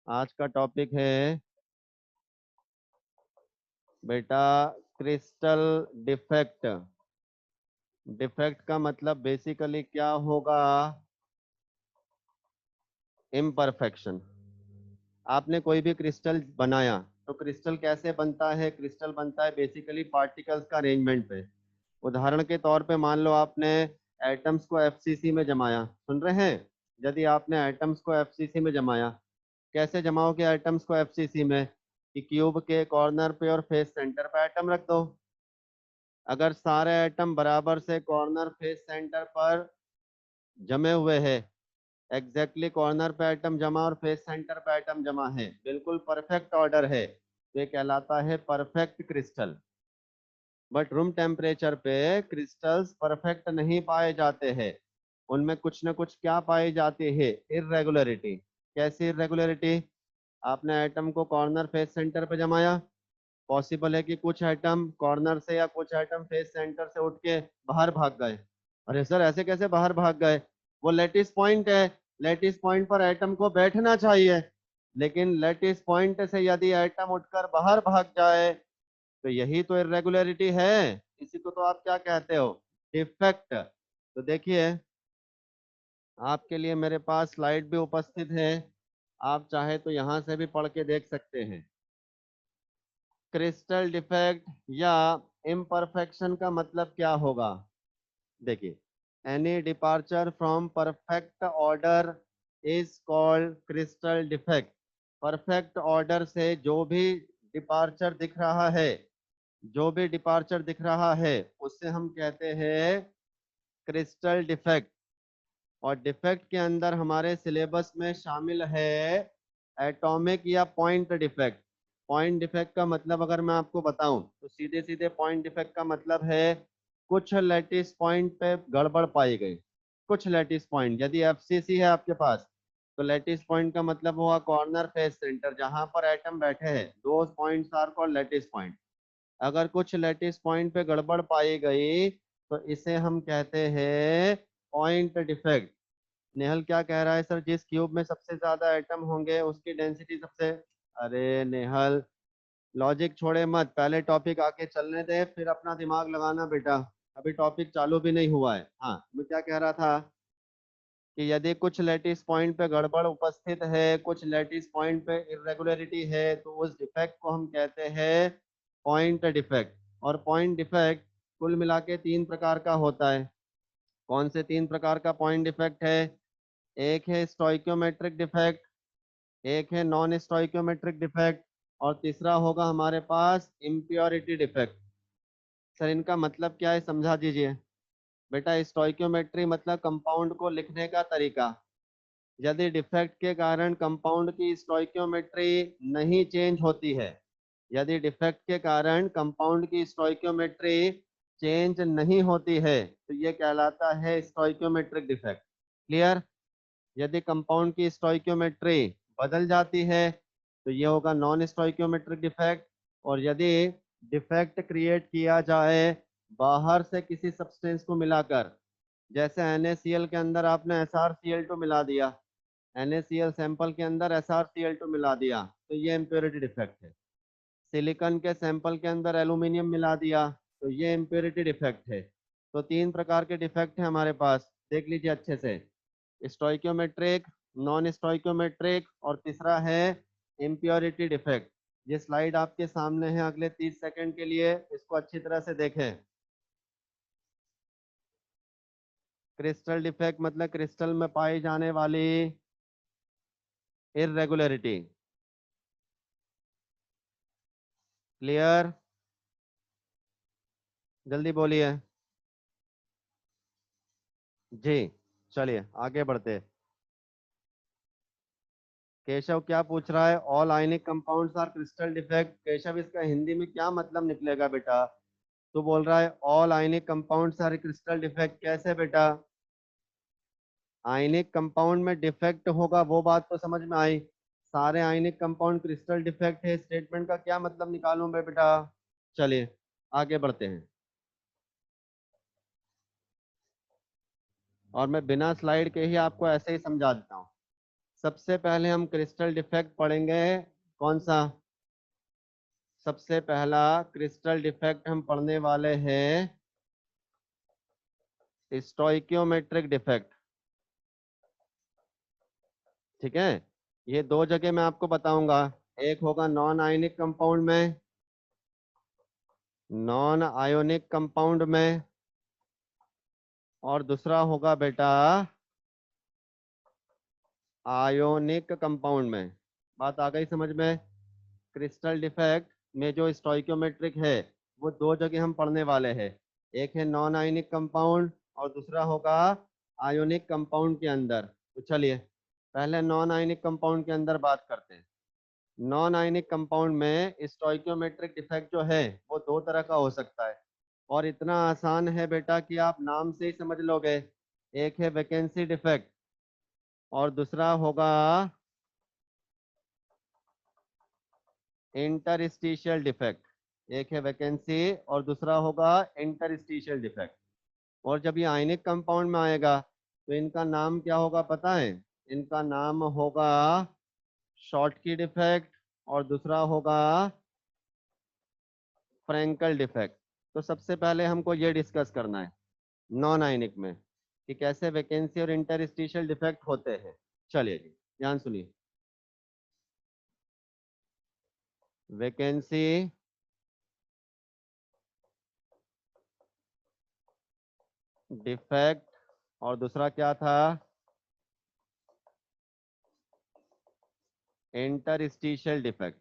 आज का टॉपिक है बेटा क्रिस्टल डिफेक्ट। डिफेक्ट का मतलब बेसिकली क्या होगा? इम्परफेक्शन। आपने कोई भी क्रिस्टल बनाया तो क्रिस्टल कैसे बनता है? क्रिस्टल बनता है बेसिकली पार्टिकल्स का अरेंजमेंट पे। उदाहरण के तौर पे मान लो आपने एटम्स को एफसीसी में जमाया, सुन रहे हैं? यदि आपने एटम्स को एफसीसी में जमाया, कैसे जमाओगे एटम्स को एफसीसी में? कि क्यूब के कॉर्नर पे और फेस सेंटर पे एटम रख दो। अगर सारे एटम बराबर से कॉर्नर फेस सेंटर पर जमे हुए हैं, एग्जैक्टली कॉर्नर पे एटम जमा और फेस सेंटर पे एटम जमा है, बिल्कुल परफेक्ट ऑर्डर है, तो ये कहलाता है perfect crystal. But room temperature पे क्रिस्टल्स परफेक्ट नहीं पाए जाते हैं। उनमें कुछ ना कुछ क्या पाई जाती है? इरेगुलरिटी। कैसी इरेगुलरिटी? आपने एटम को कॉर्नर फेस सेंटर पे जमाया, पॉसिबल है कि कुछ एटम कॉर्नर से या कुछ एटम फेस सेंटर से उठ के बाहर भाग गए। अरे सर, ऐसे कैसे बाहर भाग गए? वो लेटिस पॉइंट है, लेटिस पॉइंट पर एटम को बैठना चाहिए, लेकिन लेटिस पॉइंट से यदि एटम उठकर बाहर भाग जाए तो यही तो इरेगुलरिटी है। इसी को तो आप क्या कहते हो? डिफेक्ट। तो देखिए, आपके लिए मेरे पास स्लाइड भी उपस्थित है, आप चाहे तो यहां से भी पढ़ के देख सकते हैं। क्रिस्टल डिफेक्ट या इम्परफेक्शन का मतलब क्या होगा? देखिए, any departure from perfect order is called crystal defect. Perfect order से जो भी डिपार्चर दिख रहा है, जो भी डिपार्चर दिख रहा है, उससे हम कहते हैं क्रिस्टल डिफेक्ट। और डिफेक्ट के अंदर हमारे सिलेबस में शामिल है एटॉमिक या पॉइंट डिफेक्ट। पॉइंट डिफेक्ट का मतलब अगर मैं आपको बताऊं तो सीधे सीधे पॉइंट डिफेक्ट का मतलब है कुछ लैटिस पॉइंट पे गड़बड़ पाई गई। कुछ लैटिस पॉइंट, यदि एफसीसी है आपके पास, तो लैटिस पॉइंट का मतलब हुआ कॉर्नर फेस सेंटर जहां पर एटम बैठे हैं, दो points are called lattice point. अगर कुछ लैटिस पॉइंट पे गड़बड़ पाई गई तो इसे हम कहते हैं पॉइंट डिफेक्ट। नेहल क्या कह रहा है सर? जिस क्यूब में सबसे ज्यादा एटम होंगे उसकी डेंसिटी सबसे। अरे नेहल, लॉजिक छोड़े मत, पहले टॉपिक आके चलने दे, फिर अपना दिमाग लगाना बेटा। अभी टॉपिक चालू भी नहीं हुआ है। हाँ, मैं क्या कह रहा था कि यदि कुछ लैटिस पॉइंट पे गड़बड़ उपस्थित है, कुछ लैटिस पॉइंट पे इरेगुलरिटी है, तो उस डिफेक्ट को हम कहते हैं पॉइंट डिफेक्ट। और पॉइंट डिफेक्ट कुल मिला के तीन प्रकार का होता है। कौन से तीन प्रकार का पॉइंट डिफेक्ट है? एक है स्टोइक्योमेट्रिक डिफेक्ट, एक है नॉन स्टोइक्योमेट्रिक डिफेक्ट, और तीसरा होगा हमारे पास इम्प्योरिटी डिफेक्ट। सर, इनका मतलब क्या है, समझा दीजिए। बेटा, स्टोइक्योमेट्री मतलब कंपाउंड को लिखने का तरीका। यदि डिफेक्ट के कारण कंपाउंड की स्टोइक्योमेट्री नहीं चेंज होती है, यदि डिफेक्ट के कारण कंपाउंड की स्टोइक्योमेट्री चेंज नहीं होती है, तो ये कहलाता है स्टोइक्योमेट्रिक डिफेक्ट। क्लियर? यदि कंपाउंड की स्टोइक्योमेट्री बदल जाती है तो ये होगा नॉन स्टोइक्योमेट्रिक डिफेक्ट। और यदि डिफेक्ट क्रिएट किया जाए बाहर से किसी सब्सटेंस को मिलाकर, जैसे NaCl के अंदर आपने SrCl2 मिला दिया, NaCl सैंपल के अंदर SrCl2 मिला दिया, तो ये इम्प्योरिटी डिफेक्ट है। सिलिकॉन के सैंपल के अंदर एल्यूमिनियम मिला दिया, तो ये इम्प्योरिटी डिफेक्ट है। तो तीन प्रकार के डिफेक्ट है हमारे पास, देख लीजिए अच्छे से। स्टोइक्योमेट्रिक, नॉन स्टोइक्योमेट्रिक, और तीसरा है इम्प्योरिटी डिफेक्ट। ये स्लाइड आपके सामने है, अगले 30 सेकंड के लिए इसको अच्छी तरह से देखें। क्रिस्टल डिफेक्ट मतलब क्रिस्टल में पाई जाने वाली इरेगुलरिटी। क्लियर? जल्दी बोलिए जी। चलिए आगे बढ़ते। केशव क्या पूछ रहा है? All ionic compounds are crystal defect. Keshav, इसका हिंदी में क्या मतलब निकलेगा बेटा? तो बोल रहा है all ionic compounds are crystal defect, कैसे बेटा? आयनिक कंपाउंड में डिफेक्ट होगा वो बात तो समझ में आई। सारे आयनिक कंपाउंड क्रिस्टल डिफेक्ट है, स्टेटमेंट का क्या मतलब निकालूं मैं बेटा? चलिए आगे बढ़ते हैं। और मैं बिना स्लाइड के ही आपको ऐसे ही समझा देता हूँ। सबसे पहले हम क्रिस्टल डिफेक्ट पढ़ेंगे। कौन सा? सबसे पहला क्रिस्टल डिफेक्ट हम पढ़ने वाले हैं स्टोइकियोमेट्रिक डिफेक्ट। ठीक है, ये दो जगह मैं आपको बताऊंगा। एक होगा नॉन आयोनिक कंपाउंड में, नॉन आयोनिक कंपाउंड में, और दूसरा होगा बेटा आयोनिक कंपाउंड में। बात आ गई समझ में? क्रिस्टल डिफेक्ट में जो स्टोइकियोमेट्रिक है वो दो जगह हम पढ़ने वाले हैं। एक है नॉन आयोनिक कंपाउंड और दूसरा होगा आयोनिक कंपाउंड के अंदर। तो चलिए पहले नॉन आयोनिक कंपाउंड के अंदर बात करते हैं। नॉन आयोनिक कंपाउंड में स्टोइकियोमेट्रिक डिफेक्ट जो है वो दो तरह का हो सकता है, और इतना आसान है बेटा कि आप नाम से ही समझ लोगे। एक है वैकेंसी डिफेक्ट और दूसरा होगा इंटरस्टिशियल डिफेक्ट। एक है वैकेंसी और दूसरा होगा इंटरस्टिशियल डिफेक्ट। और जब ये आयनिक कंपाउंड में आएगा तो इनका नाम क्या होगा पता है? इनका नाम होगा शॉर्टकी डिफेक्ट और दूसरा होगा फ्रैंकल डिफेक्ट। तो सबसे पहले हमको ये डिस्कस करना है नॉन आयनिक में कि कैसे वैकेंसी और इंटरस्टिशियल डिफेक्ट होते हैं। चलिए जी ध्यान सुनिए। वैकेंसी डिफेक्ट और दूसरा क्या था? Interstitial defect.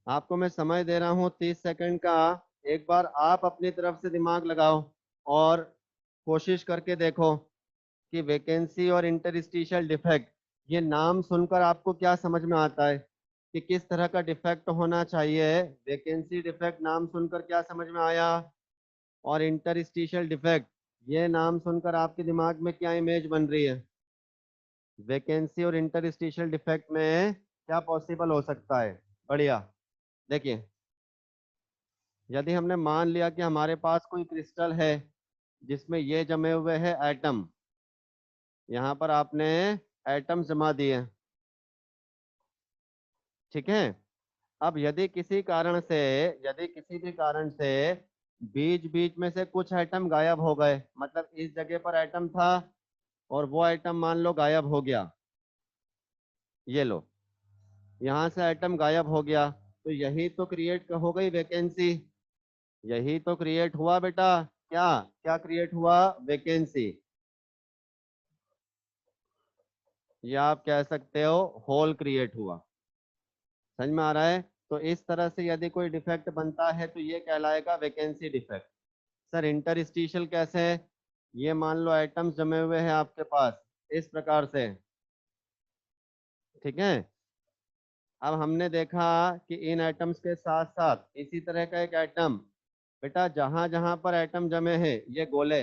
आपको मैं समय दे रहा हूं 30 सेकंड का। एक बार आप अपनी तरफ से दिमाग लगाओ और कोशिश करके देखो कि वैकेंसी और इंटरस्टिशियल डिफेक्ट ये नाम सुनकर आपको क्या समझ में आता है कि किस तरह का डिफेक्ट होना चाहिए। वैकेंसी डिफेक्ट नाम सुनकर क्या समझ में आया? और इंटरस्टिशियल डिफेक्ट ये नाम सुनकर आपके दिमाग में क्या इमेज बन रही है? वैकेंसी और इंटरस्टिशियल डिफेक्ट में क्या पॉसिबल हो सकता है? बढ़िया। देखिए, यदि हमने मान लिया कि हमारे पास कोई क्रिस्टल है जिसमें ये जमे हुए हैं एटम, यहाँ पर आपने एटम जमा दिए, ठीक है। अब यदि किसी भी कारण से बीच बीच में से कुछ एटम गायब हो गए, मतलब इस जगह पर एटम था और वो एटम मान लो गायब हो गया, ये लो यहाँ से एटम गायब हो गया, तो यही तो क्रिएट हो गई वैकेंसी। यही तो क्रिएट हुआ बेटा। क्या क्या क्रिएट हुआ? वैकेंसी। या आप कह सकते हो होल क्रिएट हुआ। समझ में आ रहा है? तो इस तरह से यदि कोई डिफेक्ट बनता है तो ये कहलाएगा वैकेंसी डिफेक्ट। सर इंटरस्टिशियल कैसे? ये मान लो एटम्स जमे हुए हैं आपके पास इस प्रकार से, ठीक है। अब हमने देखा कि इन एटम्स के साथ साथ इसी तरह का एक एटम, बेटा जहां जहां पर एटम जमे हैं ये गोले,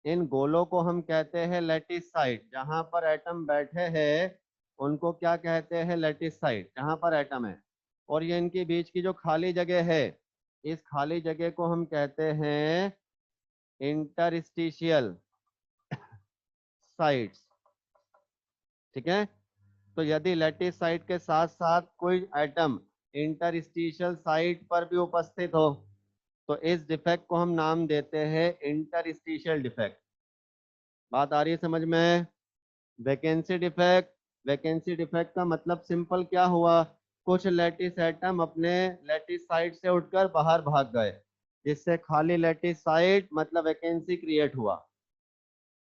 इन गोलों को हम कहते हैं लैटिस साइट। जहां पर एटम बैठे हैं उनको क्या कहते हैं? लैटिस साइट, जहां पर एटम है। और ये इनके बीच की जो खाली जगह है, इस खाली जगह को हम कहते हैं इंटरस्टिशियल साइट्स, ठीक है। तो यदि लैटिस साइट के साथ साथ कोई एटम इंटरस्टिशियल साइट पर भी उपस्थित हो तो इस डिफेक्ट को हम नाम देते हैं इंटरस्टिशियल डिफेक्ट। बात आ रही है समझ में? वैकेंसी डिफेक्ट, वैकेंसी डिफेक्ट का मतलब सिंपल क्या हुआ? कुछ लैटिस एटम अपने लैटिस साइट से उठकर बाहर भाग गए, जिससे खाली लैटिस साइट मतलब वैकेंसी क्रिएट हुआ।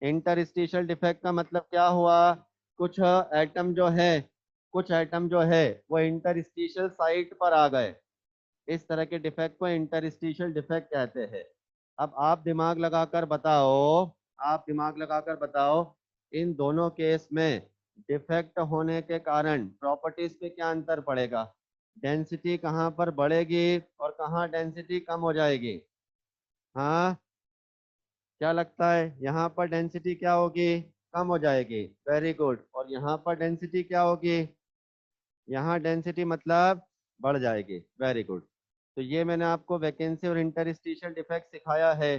इंटरस्टिशियल डिफेक्ट का मतलब क्या हुआ? कुछ एटम जो है कुछ एटम जो है वो इंटरस्टिशियल साइट पर आ गए। इस तरह के डिफेक्ट को इंटरस्टिशियल डिफेक्ट कहते हैं। अब आप दिमाग लगाकर बताओ इन दोनों केस में डिफेक्ट होने के कारण प्रॉपर्टीज पे क्या अंतर पड़ेगा? डेंसिटी कहाँ पर बढ़ेगी और कहाँ डेंसिटी कम हो जाएगी? हाँ, क्या लगता है? यहाँ पर डेंसिटी क्या होगी? कम हो जाएगी। Very good. और यहाँ पर डेंसिटी क्या होगी? यहाँ डेंसिटी मतलब बढ़ जाएगी। Very good. तो ये मैंने आपको वैकेंसी और इंटरस्टिशियल डिफेक्ट सिखाया है।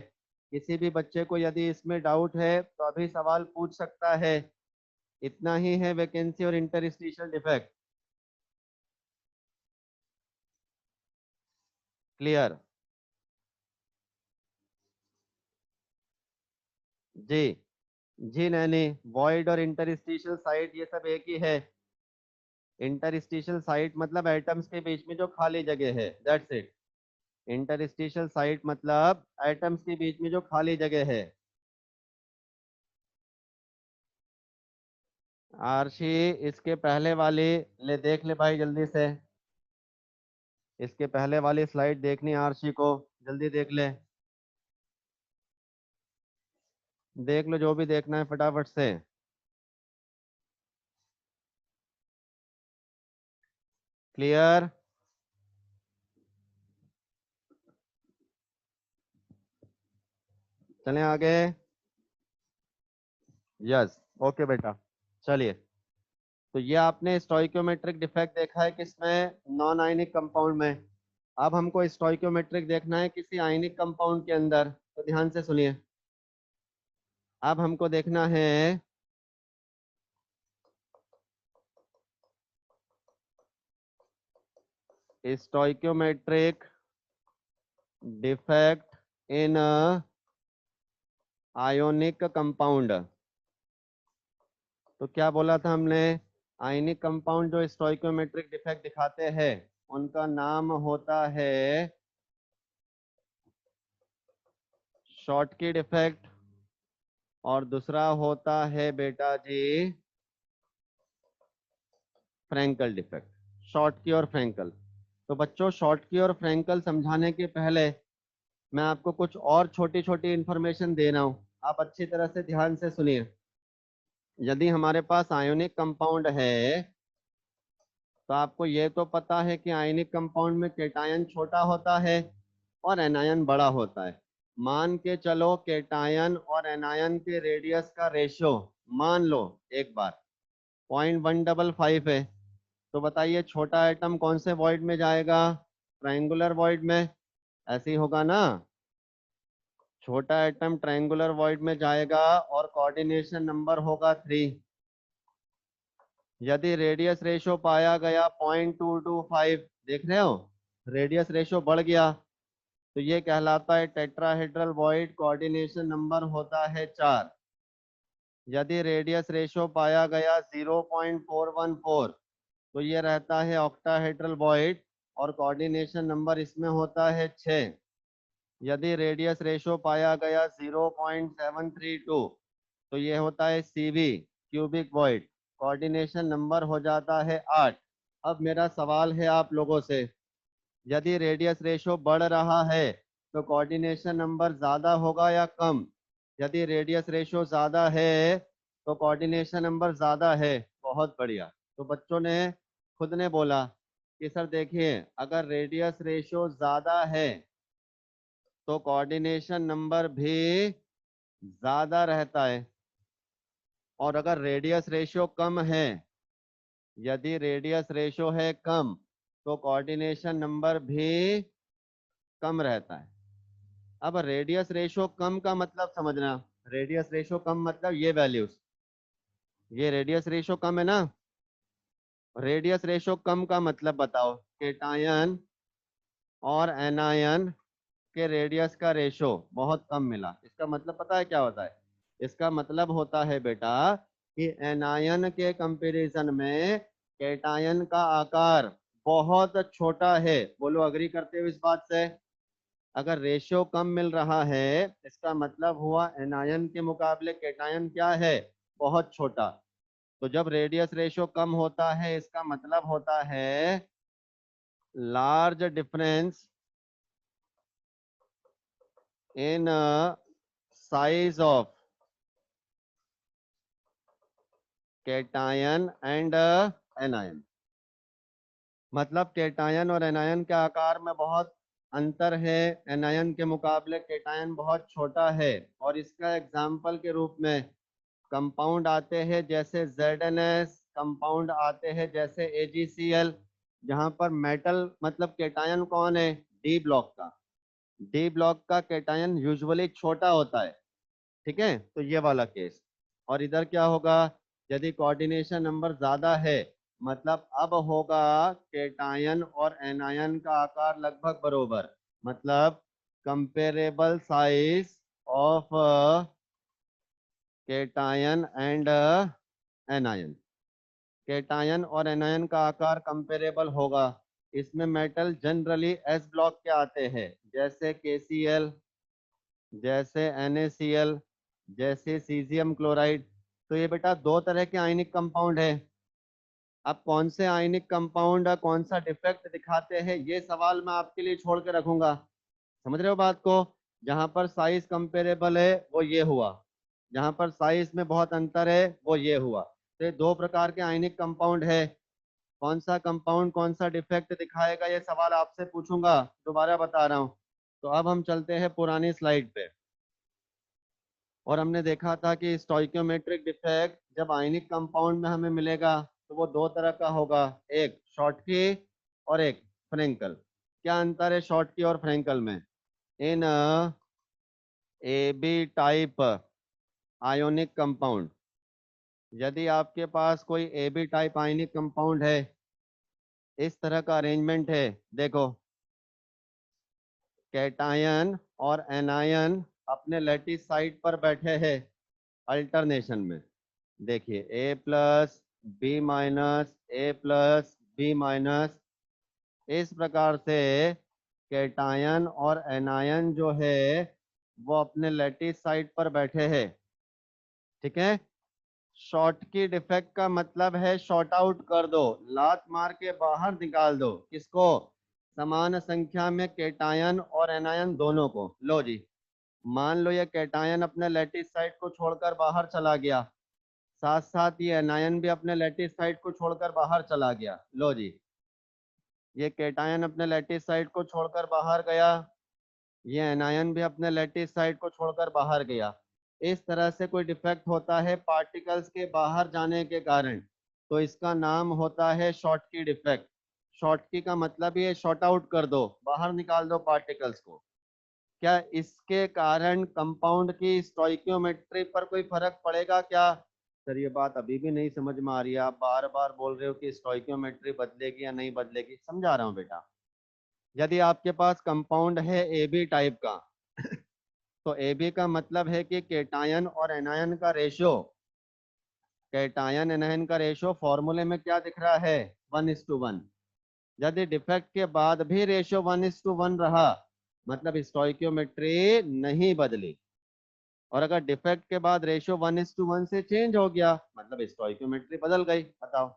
किसी भी बच्चे को यदि इसमें डाउट है तो अभी सवाल पूछ सकता है। इतना ही है वैकेंसी और इंटरस्टिशियल डिफेक्ट। क्लियर? जी। जी नैनी, वॉइड और इंटरस्टिशियल साइट ये सब एक ही है। इंटरस्टिशियल साइट मतलब एटम्स के बीच में जो खाली जगह है, दैट्स इट। इंटरस्टिशियल साइट मतलब एटम्स के बीच में जो खाली जगह है। आरशी, इसके पहले वाली ले देख ले भाई जल्दी से। इसके पहले वाली स्लाइड देखनी है आरशी को, जल्दी देख ले। देख लो जो भी देखना है फटाफट से। क्लियर? चलें आगे। यस, ओके बेटा। चलिए, तो ये आपने स्टोइकियोमेट्रिक डिफेक्ट देखा है किसमें? नॉन आयनिक कंपाउंड में। अब हमको स्टोइकियोमेट्रिक देखना है किसी आयनिक कंपाउंड के अंदर, तो ध्यान से सुनिए। अब हमको देखना है stoichiometric defect in ionic compound. तो क्या बोला था हमने? आयनिक कंपाउंड जो स्टोइकियोमेट्रिक डिफेक्ट दिखाते हैं उनका नाम होता है शॉर्टकी डिफेक्ट, और दूसरा होता है बेटा जी फ्रैंकल डिफेक्ट। शॉर्टकी और फ्रैंकल। तो बच्चों, शॉर्टकी और फ्रैंकल समझाने के पहले मैं आपको कुछ और छोटी छोटी इंफॉर्मेशन दे रहा हूँ, आप अच्छी तरह से ध्यान से सुनिए। यदि हमारे पास आयोनिक कंपाउंड है, तो आपको ये तो पता है कि आयनिक कंपाउंड में केटायन छोटा होता है और एनायन बड़ा होता है। मान के चलो केटायन और एनायन के रेडियस का रेशियो मान लो एक बार 0.155 है। तो बताइए छोटा एटम कौन से वॉइड में जाएगा? ट्रायंगुलर वॉइड में। ऐसे ही होगा ना? छोटा एटम ट्रायंगुलर वॉइड में जाएगा और कोऑर्डिनेशन नंबर होगा 3। यदि रेडियस रेशो पाया गया 0.225, देख रहे हो रेडियस रेशो बढ़ गया, तो ये कहलाता है टेट्राहेड्रल वॉइड, कोऑर्डिनेशन नंबर होता है 4। यदि रेडियस रेशो पाया गया 0.414, तो ये रहता है ऑक्टाहेड्रल वॉइड और कोऑर्डिनेशन नंबर इसमें होता है 6। यदि रेडियस रेशो पाया गया 0.732, तो ये होता है CV cubic void, coordination number हो जाता है 8। अब मेरा सवाल है आप लोगों से, यदि रेडियस रेशो बढ़ रहा है तो कोऑर्डिनेशन नंबर ज्यादा होगा या कम? यदि रेडियस रेशो ज्यादा है तो कोऑर्डिनेशन नंबर ज्यादा है। बहुत बढ़िया। तो बच्चों ने खुद ने बोला कि सर देखिए, अगर रेडियस रेशो ज्यादा है तो कोऑर्डिनेशन नंबर भी ज्यादा रहता है, और अगर रेडियस रेशियो कम है, यदि रेडियस रेशियो है कम, तो कोऑर्डिनेशन नंबर भी कम रहता है। अब रेडियस रेशियो कम का मतलब समझना। रेडियस रेशियो कम मतलब ये वैल्यूज, ये रेडियस रेशियो कम है ना। रेडियस रेशियो कम का मतलब बताओ। केटायन और एनायन के रेडियस का रेशो बहुत कम मिला, इसका मतलब पता है क्या होता है? इसका मतलब होता है बेटा कि एनायन के कंपैरिजन में केटायन का आकार बहुत छोटा है। बोलो अग्री करते हो इस बात से? अगर रेशियो कम मिल रहा है, इसका मतलब हुआ एनायन के मुकाबले केटायन क्या है? बहुत छोटा। तो जब रेडियस रेशियो कम होता है, इसका मतलब होता है large difference in size of cation and anion. मतलब केटायन और एनायन के आकार में बहुत अंतर है, एनायन के मुकाबले केटायन बहुत छोटा है। और इसका एग्जाम्पल के रूप में कंपाउंड आते हैं जैसे ZnS, कंपाउंड आते हैं जैसे AgCl, जहां पर मेटल मतलब केटायन कौन है? डी ब्लॉक का। डी ब्लॉक का केटायन यूजुअली छोटा होता है। ठीक है, तो ये वाला केस। और इधर क्या होगा? यदि कोऑर्डिनेशन नंबर ज्यादा है मतलब अब होगा केटायन और एनायन का आकार लगभग बरोबर, मतलब comparable size of cation and anion. Cation और एनायन का आकार कंपेरेबल होगा। इसमें मेटल जनरली एस ब्लॉक के आते हैं, जैसे KCl, जैसे NaCl, जैसे सीजियम क्लोराइड। तो ये बेटा दो तरह के आयनिक कंपाउंड है। अब कौन से आयनिक कंपाउंड कौन सा डिफेक्ट दिखाते हैं ये सवाल मैं आपके लिए छोड़ के रखूंगा। समझ रहे हो बात को? जहां पर साइज कंपेरेबल है वो ये हुआ, जहां पर साइज में बहुत अंतर है वो ये हुआ। तो ये दो प्रकार के आयनिक कंपाउंड है। कौन सा कंपाउंड कौन सा डिफेक्ट दिखाएगा ये सवाल आपसे पूछूंगा, दोबारा बता रहा हूँ। तो अब हम चलते हैं पुरानी स्लाइड पे। और हमने देखा था कि स्टोइकियोमेट्रिक डिफेक्ट जब आयनिक कंपाउंड में हमें मिलेगा तो वो दो तरह का होगा, एक शॉर्टकी और एक फ्रेंकल। क्या अंतर है शॉर्टकी और फ्रेंकल में? इन AB टाइप आयोनिक कंपाउंड, यदि आपके पास कोई AB टाइप आयनिक कंपाउंड है, इस तरह का अरेंजमेंट है, देखो कैटायन और एनायन अपने लैटिस साइड पर बैठे हैं अल्टरनेशन में। देखिए A+B-, A+B-, इस प्रकार से कैटायन और एनायन जो है वो अपने लैटिस साइड पर बैठे हैं। ठीक है। शॉर्ट की डिफेक्ट का मतलब है शॉर्ट आउट कर दो, लात मार के बाहर निकाल दो। किसको? समान संख्या में कैटायन और एनायन दोनों को। लो जी, मान लो ये कैटायन अपने लैटिस साइड को छोड़कर बाहर चला गया, साथ साथ ये एनायन भी अपने लैटिस साइड को छोड़कर बाहर चला गया। लो जी, ये कैटायन अपने लैटिस साइड को छोड़कर बाहर गया, ये एनायन भी अपने लैटिस साइड को छोड़कर बाहर गया। इस तरह से कोई डिफेक्ट होता है पार्टिकल्स के बाहर जाने के कारण, तो इसका नाम होता है शॉर्टकी डिफेक्ट। शॉर्टकी का मतलब ये शॉर्ट आउट कर दो, बाहर निकाल दो पार्टिकल्स को। क्या इसके कारण कंपाउंड की स्टोइकियोमेट्री पर कोई फर्क पड़ेगा क्या? सर ये बात अभी भी नहीं समझ में आ रही है, आप बार बार बोल रहे हो कि स्टोइकियोमेट्री बदलेगी या नहीं बदलेगी। समझा रहा हूँ बेटा। यदि आपके पास कंपाउंड है AB टाइप का तो AB का मतलब है कि केटायन और एनायन का रेशियो, केटायन एनायन का रेशियो फॉर्मूले में क्या दिख रहा है? 1:1। यदि डिफेक्ट के बाद भी रेशियो 1:1 रहा मतलब स्टोइकियोमेट्री नहीं बदली, और अगर डिफेक्ट के बाद रेशियो 1:1 से चेंज हो गया मतलब स्टोइकियोमेट्री बदल गई। बताओ,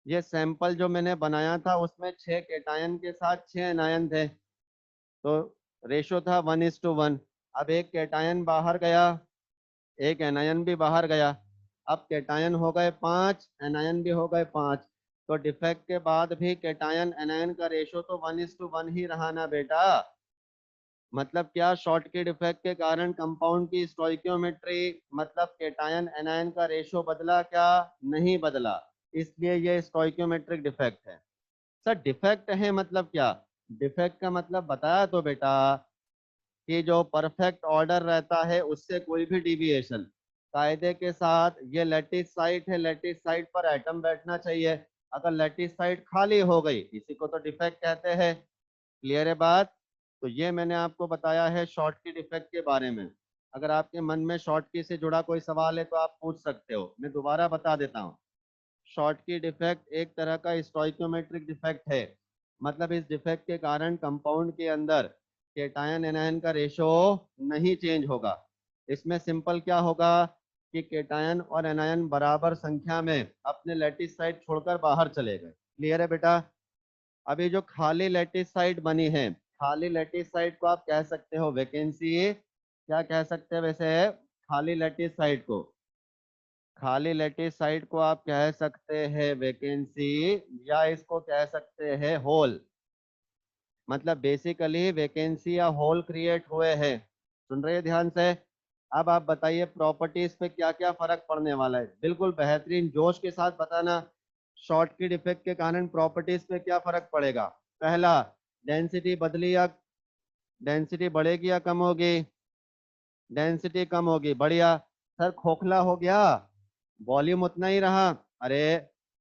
ये सैंपल जो मैंने बनाया था उसमें 6 केटायन के साथ 6 एनायन थे, तो रेशियो था 1:1। अब एक केटायन बाहर गया, एक एनायन भी बाहर गया, अब केटायन हो गए 5, एनायन भी हो गए 5। तो डिफेक्ट के बाद भी केटायन एनायन का रेशियो तो 1:1 ही रहा ना बेटा। मतलब क्या शॉर्ट के डिफेक्ट के कारण कंपाउंड की स्टोइकियोमेट्री मतलब केटायन एनायन का रेशियो बदला क्या? नहीं बदला। इसलिए ये स्टोइकियोमेट्रिक डिफेक्ट है। सर डिफेक्ट है मतलब क्या? डिफेक्ट का मतलब बताया तो बेटा कि जो परफेक्ट ऑर्डर रहता है उससे कोई भी डिविएशन, कायदे के साथ ये लैटिस साइट है, लैटिस साइट पर एटम बैठना चाहिए। अगर लैटिस साइट खाली हो गई इसी को तो डिफेक्ट कहते हैं। क्लियर है बात? तो ये मैंने आपको बताया है शॉर्ट की डिफेक्ट के बारे में। अगर आपके मन में शॉर्ट की से जुड़ा कोई सवाल है तो आप पूछ सकते हो, मैं दोबारा बता देता हूँ। शॉर्ट की डिफेक्ट एक तरह का स्टोइकियोमेट्रिक डिफेक्ट है, मतलब इस डिफेक्ट के कारण कंपाउंड के अंदर केटायन एनायन का रेशो नहीं चेंज होगा। इसमें सिंपल क्या होगा कि केटायन और एनायन बराबर संख्या में अपने लैटिस साइड छोड़कर बाहर चले गए। क्लियर है बेटा? अभी जो खाली लैटिस साइड बनी है, खाली लैटिस साइड को आप कह सकते हो वैकेंसी। क्या कह सकते हैं वैसे खाली लैटिस साइड को? खाली लैटिस साइड को आप कह सकते हैं वैकेंसी, या इसको कह सकते हैं होल। मतलब बेसिकली वैकेंसी या होल क्रिएट हुए हैं। सुन रहे हैं ध्यान से? अब आप बताइए प्रॉपर्टीज पे क्या क्या फर्क पड़ने वाला है, बिल्कुल बेहतरीन जोश के साथ बताना। शॉर्ट की डिफेक्ट के कारण प्रॉपर्टीज पे क्या फर्क पड़ेगा? पहला, डेंसिटी बदली या डेंसिटी बढ़ेगी या कम होगी? डेंसिटी कम होगी, बढ़िया। सर खोखला हो गया, वॉल्यूम उतना ही रहा। अरे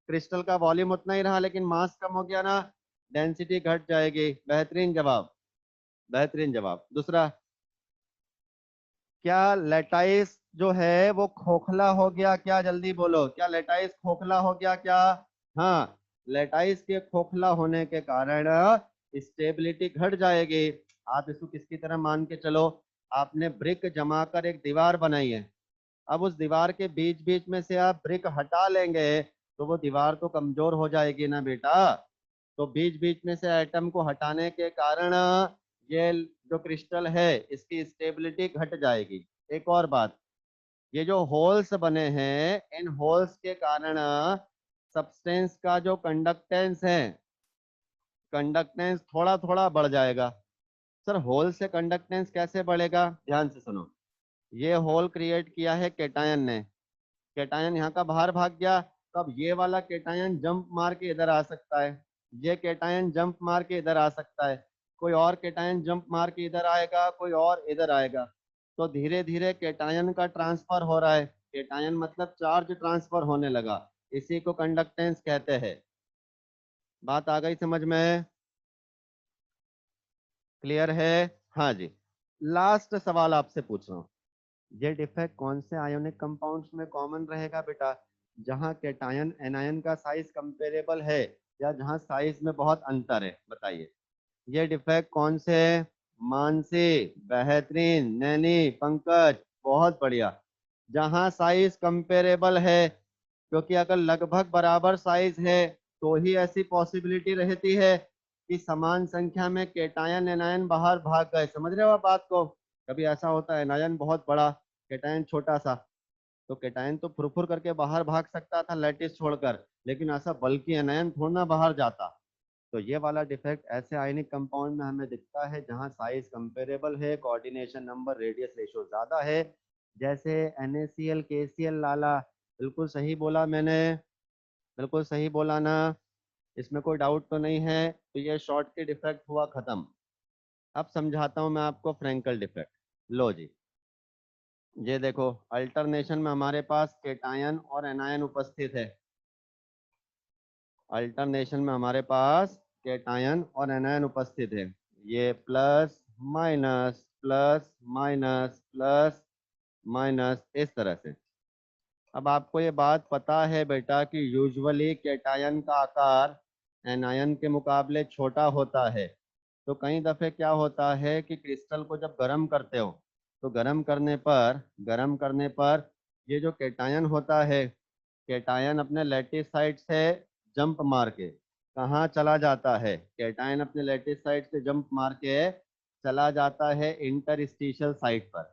क्रिस्टल का वॉल्यूम उतना ही रहा लेकिन मास कम हो गया ना, डेंसिटी घट जाएगी। बेहतरीन जवाब, बेहतरीन जवाब। दूसरा, क्या लेटाइस जो है वो खोखला हो गया क्या? जल्दी बोलो, क्या लेटाइस खोखला हो गया क्या? हाँ, लेटाइस के खोखला होने के कारण स्टेबिलिटी घट जाएगी। आप इसको किसकी तरह मान के चलो, आपने ब्रिक जमा कर एक दीवार बनाई है। अब उस दीवार के बीच बीच में से आप ब्रिक हटा लेंगे तो वो दीवार तो कमजोर हो जाएगी ना बेटा। तो बीच बीच में से एटम को हटाने के कारण ये जो क्रिस्टल है इसकी स्टेबिलिटी घट जाएगी। एक और बात, ये जो होल्स बने हैं इन होल्स के कारण सब्सटेंस का जो कंडक्टेंस है, कंडक्टेंस थोड़ा थोड़ा बढ़ जाएगा। सर होल से कंडक्टेंस कैसे बढ़ेगा? ध्यान से सुनो। ये होल क्रिएट किया है केटायन ने, केटायन यहाँ का बाहर भाग गया, तो अब ये वाला केटायन जंप मार के इधर आ सकता है, ये केटायन जंप मार के इधर आ सकता है, कोई और केटायन जंप मार के इधर आएगा, कोई और इधर आएगा। तो धीरे धीरे केटायन का ट्रांसफर हो रहा है, केटायन मतलब चार्ज ट्रांसफर होने लगा, इसी को कंडक्टेंस कहते हैं। बात आ गई समझ में? क्लियर है? हाँ जी। लास्ट सवाल आपसे पूछ रहा हूँ, ये डिफेक्ट कौन से आयोनिक कंपाउंड्स में कॉमन रहेगा बेटा? जहां केटायन एनायन का साइज कंपेरेबल है या जहां साइज में बहुत अंतर है, बताइए। ये डिफेक्ट कौन से? मानसी, बेहतरीन, नैनी, पंकज, बहुत बढ़िया। जहां साइज कंपेरेबल है, क्योंकि अगर लगभग बराबर साइज है तो ही ऐसी पॉसिबिलिटी रहती है कि समान संख्या में केटायन एनायन बाहर भाग गए। समझ रहे हो आप बात को? कभी ऐसा होता है एनायन बहुत बड़ा, केटायन छोटा सा, तो केटायन तो फुरफुर करके बाहर भाग सकता था लैटिस छोड़कर, लेकिन ऐसा बल्कि एनायन थोड़ा ना बाहर जाता। तो ये वाला डिफेक्ट ऐसे आयनिक कंपाउंड में हमें दिखता है जहां साइज कंपेरेबल है, कोऑर्डिनेशन नंबर रेडियस रेशो ज्यादा है। जैसे NaCl KCl लाला, बिल्कुल सही बोला मैंने, बिल्कुल सही बोला ना, इसमें कोई डाउट तो नहीं है। तो ये शॉर्ट के डिफेक्ट हुआ खत्म। अब समझाता हूं मैं आपको फ्रेंकल डिफेक्ट। लो जी, ये देखो, अल्टरनेशन में हमारे पास केटायन और एनायन उपस्थित है। अल्टरनेशन में हमारे पास केटायन और एनायन उपस्थित है। ये plus minus plus minus plus minus इस तरह से। अब आपको ये बात पता है बेटा कि यूजुअली केटायन का आकार एनायन के मुकाबले छोटा होता है। तो कई दफे क्या होता है कि क्रिस्टल को जब गर्म करते हो तो गर्म करने पर ये जो केटायन होता है, केटायन अपने लैटिस साइड से जंप मार के कहाँ चला जाता है? केटायन अपने लैटिस साइड से जंप मार के चला जाता है इंटरस्टिशियल साइड पर।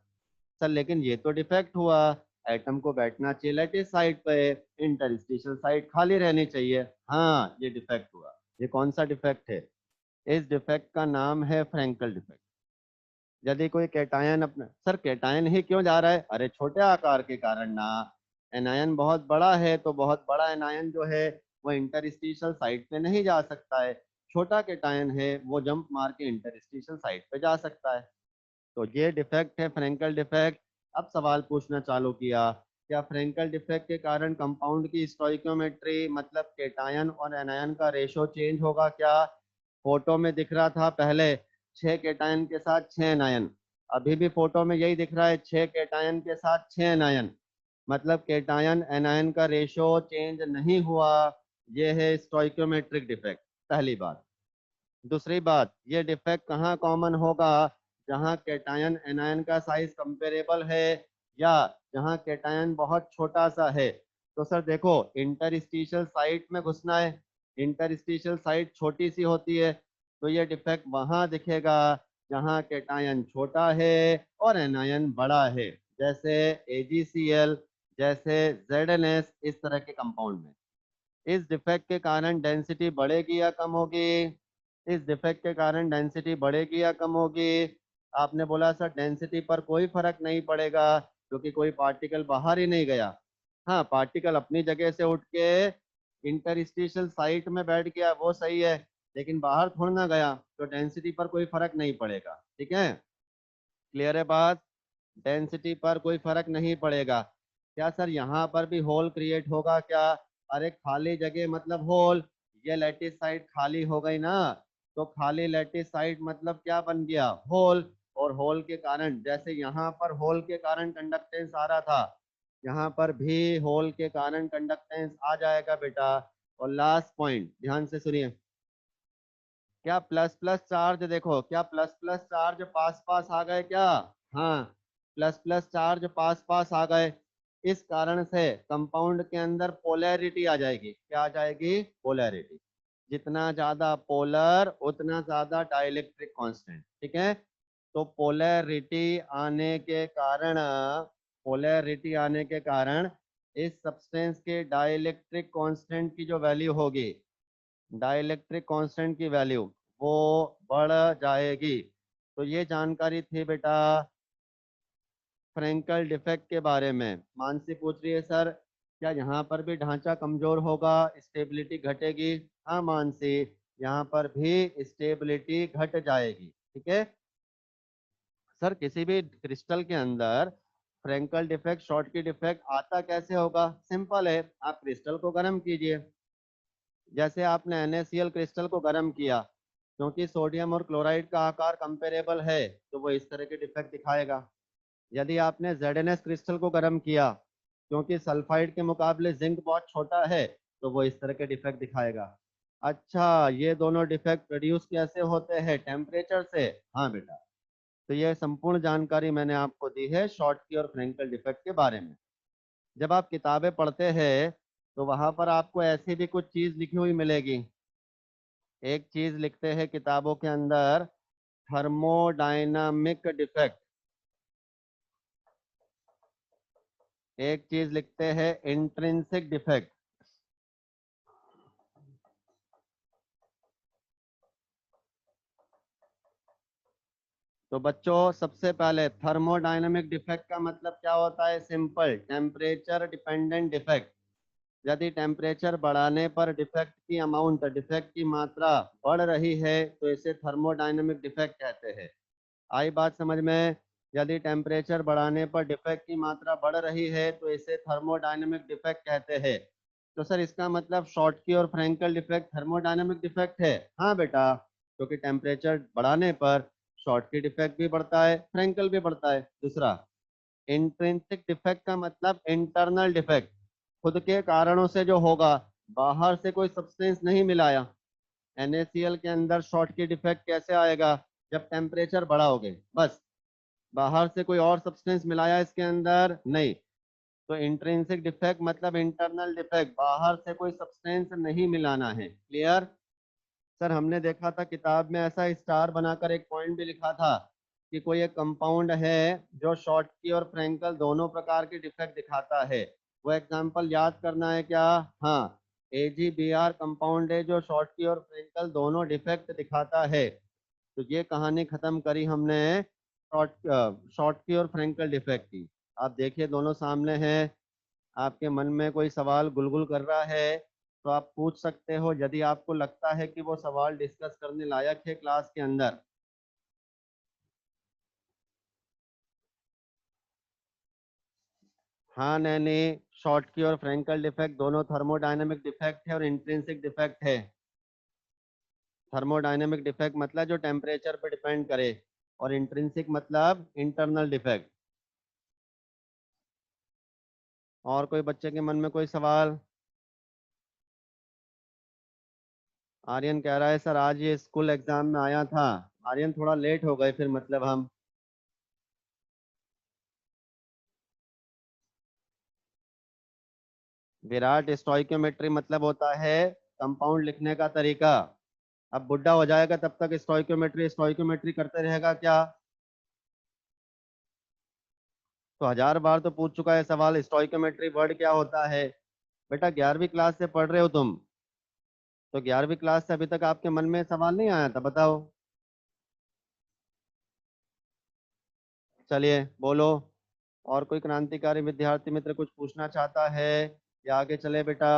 सर लेकिन ये तो डिफेक्ट हुआ, एटम को बैठना चाहिए लैटिस साइड पे, इंटरस्टिशियल साइड खाली रहनी चाहिए। हाँ, ये डिफेक्ट हुआ। ये कौन सा डिफेक्ट है? इस डिफेक्ट का नाम है फ्रैंकल डिफेक्ट। यदि कोई केटायन अपना, सर केटायन ही क्यों जा रहा है? अरे छोटे आकार के कारण ना, एनायन बहुत बड़ा है तो बहुत बड़ा एनायन जो है वो इंटरस्टिशियल साइड पे नहीं जा सकता है, छोटा केटायन है वो जंप मार के इंटरस्टिशियल साइड पे जा सकता है। तो ये डिफेक्ट है फ्रैंकल डिफेक्ट। अब सवाल पूछना चालू किया, क्या फ्रैंकल डिफेक्ट के कारण कंपाउंड की स्टोइकियोमेट्री मतलब केटायन और एनायन का रेशो चेंज होगा क्या? फोटो में दिख रहा था पहले 6 केटायन के साथ 6 एनायन, अभी भी फोटो में यही दिख रहा है 6 केटायन के साथ 6 एनायन, मतलब केटायन एनायन का रेशो चेंज नहीं हुआ। ये है स्टोइकियोमेट्रिक डिफेक्ट, पहली बात। दूसरी बात, ये डिफेक्ट कहाँ कॉमन होगा? जहाँ केटायन एनायन का साइज कंपेरेबल है या जहाँ केटायन बहुत छोटा सा है। तो सर देखो, इंटरस्टिशियल साइट में घुसना है, इंटरस्टिशियल साइट छोटी सी होती है, तो ये डिफेक्ट वहां दिखेगा जहाँ केटायन छोटा है और एनायन बड़ा है, जैसे AgCl, जैसे ZnS, इस तरह के कंपाउंड में। इस डिफेक्ट के कारण डेंसिटी बढ़ेगी या कम होगी? इस डिफेक्ट के कारण डेंसिटी बढ़ेगी या कम होगी? आपने बोला सर डेंसिटी पर कोई फर्क नहीं पड़ेगा क्योंकि कोई पार्टिकल बाहर ही नहीं गया। हाँ, पार्टिकल अपनी जगह से उठ के इंटरस्टिशियल साइट में बैठ गया वो सही है, लेकिन बाहर थोड़ा ना गया, तो डेंसिटी पर कोई फर्क नहीं पड़ेगा। ठीक है? क्लियर है बात? डेंसिटी पर कोई फर्क नहीं पड़ेगा। क्या सर यहाँ पर भी होल क्रिएट होगा क्या? अरे खाली जगह मतलब होल, ये लैटिस साइड खाली हो गई ना, तो खाली लैटिस साइड मतलब क्या बन गया? होल। और होल के कारण, जैसे यहाँ पर होल के कारण कंडक्टेंस आ रहा था, यहाँ पर भी होल के कारण कंडक्टेंस आ जाएगा बेटा। और लास्ट पॉइंट ध्यान से सुनिए, क्या प्लस प्लस चार्ज, देखो क्या प्लस प्लस चार्ज पास पास आ गए क्या? हाँ, प्लस प्लस चार्ज पास पास आ गए। इस कारण से कंपाउंड के अंदर पोलैरिटी आ जाएगी। क्या आ जाएगी? पोलैरिटी। जितना ज्यादा पोलर उतना ज्यादा डाइलेक्ट्रिक कांस्टेंट, ठीक है। तो पोलैरिटी आने के कारण इस सब्सटेंस के डाइलेक्ट्रिक कांस्टेंट की जो वैल्यू होगी, डाइलेक्ट्रिक कांस्टेंट की वैल्यू वो बढ़ जाएगी। तो ये जानकारी थी बेटा फ्रैंकल डिफेक्ट के बारे में। मानसी पूछ रही है सर क्या यहाँ पर भी ढांचा कमजोर होगा, स्टेबिलिटी घटेगी? हाँ मानसी, यहाँ पर भी स्टेबिलिटी घट जाएगी, ठीक है। सर किसी भी क्रिस्टल के अंदर फ्रैंकल डिफेक्ट, शॉर्टकी डिफेक्ट आता कैसे होगा? सिंपल है, आप क्रिस्टल को गर्म कीजिए। जैसे आपने NaCl क्रिस्टल को गर्म किया, क्योंकि सोडियम और क्लोराइड का आकार कंपेरेबल है, तो वो इस तरह के डिफेक्ट दिखाएगा। यदि आपने ZnS क्रिस्टल को गर्म किया, क्योंकि सल्फाइड के मुकाबले जिंक बहुत छोटा है, तो वो इस तरह के डिफेक्ट दिखाएगा। अच्छा, ये दोनों डिफेक्ट प्रोड्यूस कैसे होते हैं? टेम्परेचर से। हाँ बेटा, तो ये संपूर्ण जानकारी मैंने आपको दी है शॉर्टकी और फ्रैंकल डिफेक्ट के बारे में। जब आप किताबें पढ़ते हैं तो वहां पर आपको ऐसी भी कुछ चीज लिखी हुई मिलेगी। एक चीज लिखते हैं किताबों के अंदर, थर्मोडायनामिक डिफेक्ट। एक चीज लिखते हैं इंट्रिंसिक डिफेक्ट। तो बच्चों सबसे पहले थर्मोडायनामिक डिफेक्ट का मतलब क्या होता है? Simple, temperature dependent defect. यदि टेम्परेचर बढ़ाने पर डिफेक्ट की अमाउंट, डिफेक्ट की मात्रा बढ़ रही है, तो इसे थर्मोडायनामिक डिफेक्ट कहते हैं। आई बात समझ में? यदि टेम्परेचर बढ़ाने पर डिफेक्ट की मात्रा बढ़ रही है तो इसे थर्मोडायनामिक डिफेक्ट कहते हैं। तो सर इसका मतलब शॉर्टकी और फ्रैंकल डिफेक्ट थर्मोडायनामिक डिफेक्ट है? हाँ बेटा, क्योंकि टेम्परेचर बढ़ाने पर शॉर्टकी डिफेक्ट भी बढ़ता है, फ्रैंकल भी बढ़ता है। दूसरा, इंट्रिंसिक डिफेक्ट का मतलब इंटरनल डिफेक्ट, खुद के कारणों से जो होगा, बाहर से कोई सब्सटेंस नहीं मिलाया। NaCl के अंदर शॉर्टकी डिफेक्ट कैसे आएगा? जब टेम्परेचर बढ़ाओगे, बस। बाहर से कोई और सब्सटेंस मिलाया इसके अंदर? नहीं। तो इंट्रिंसिक डिफेक्ट मतलब इंटरनल डिफेक्ट, बाहर से कोई सब्सटेंस नहीं मिलाना है। क्लियर? सर हमने देखा था किताब में ऐसा स्टार बनाकर एक पॉइंट भी लिखा था कि कोई एक कंपाउंड है जो शॉर्टकी और फ्रैंकल दोनों प्रकार के डिफेक्ट दिखाता है। वो एग्जांपल याद करना है क्या? हाँ, AgBr कंपाउंड है जो शॉर्टकी और फ्रैंकल दोनों डिफेक्ट दिखाता है। तो ये कहानी खत्म करी हमने शॉर्टकी और फ्रैंकल डिफेक्ट की। आप देखिए दोनों सामने हैं, आपके मन में कोई सवाल गुलगुल कर रहा है तो आप पूछ सकते हो, यदि आपको लगता है कि वो सवाल डिस्कस करने लायक है क्लास के अंदर। हाँ नैनी, शॉर्टकी और फ्रैंकल डिफेक्ट दोनों थर्मोडायनेमिक डिफेक्ट है और इंट्रिंसिक डिफेक्ट है। थर्मोडायनेमिक डिफेक्ट मतलब जो टेम्परेचर पे डिपेंड करे, और इंट्रिंसिक मतलब इंटरनल डिफेक्ट। और कोई बच्चे के मन में कोई सवाल? आर्यन कह रहा है सर आज ये स्कूल एग्जाम में आया था। आर्यन थोड़ा लेट हो गए फिर, मतलब हम। विराट, स्टोइक्योमेट्री मतलब होता है कंपाउंड लिखने का तरीका। अब बुढ़ा हो जाएगा तब तक स्टोइक्योमेट्री स्टोइक्योमेट्री करते रहेगा क्या? तो 1000 बार तो पूछ चुका है सवाल, स्टोइक्योमेट्री वर्ड क्या होता है? बेटा 11वीं क्लास से पढ़ रहे हो तुम, तो 11वीं क्लास से अभी तक आपके मन में सवाल नहीं आया था? बताओ। चलिए बोलो। और कोई क्रांतिकारी विद्यार्थी मित्र कुछ पूछना चाहता है या आगे चले बेटा?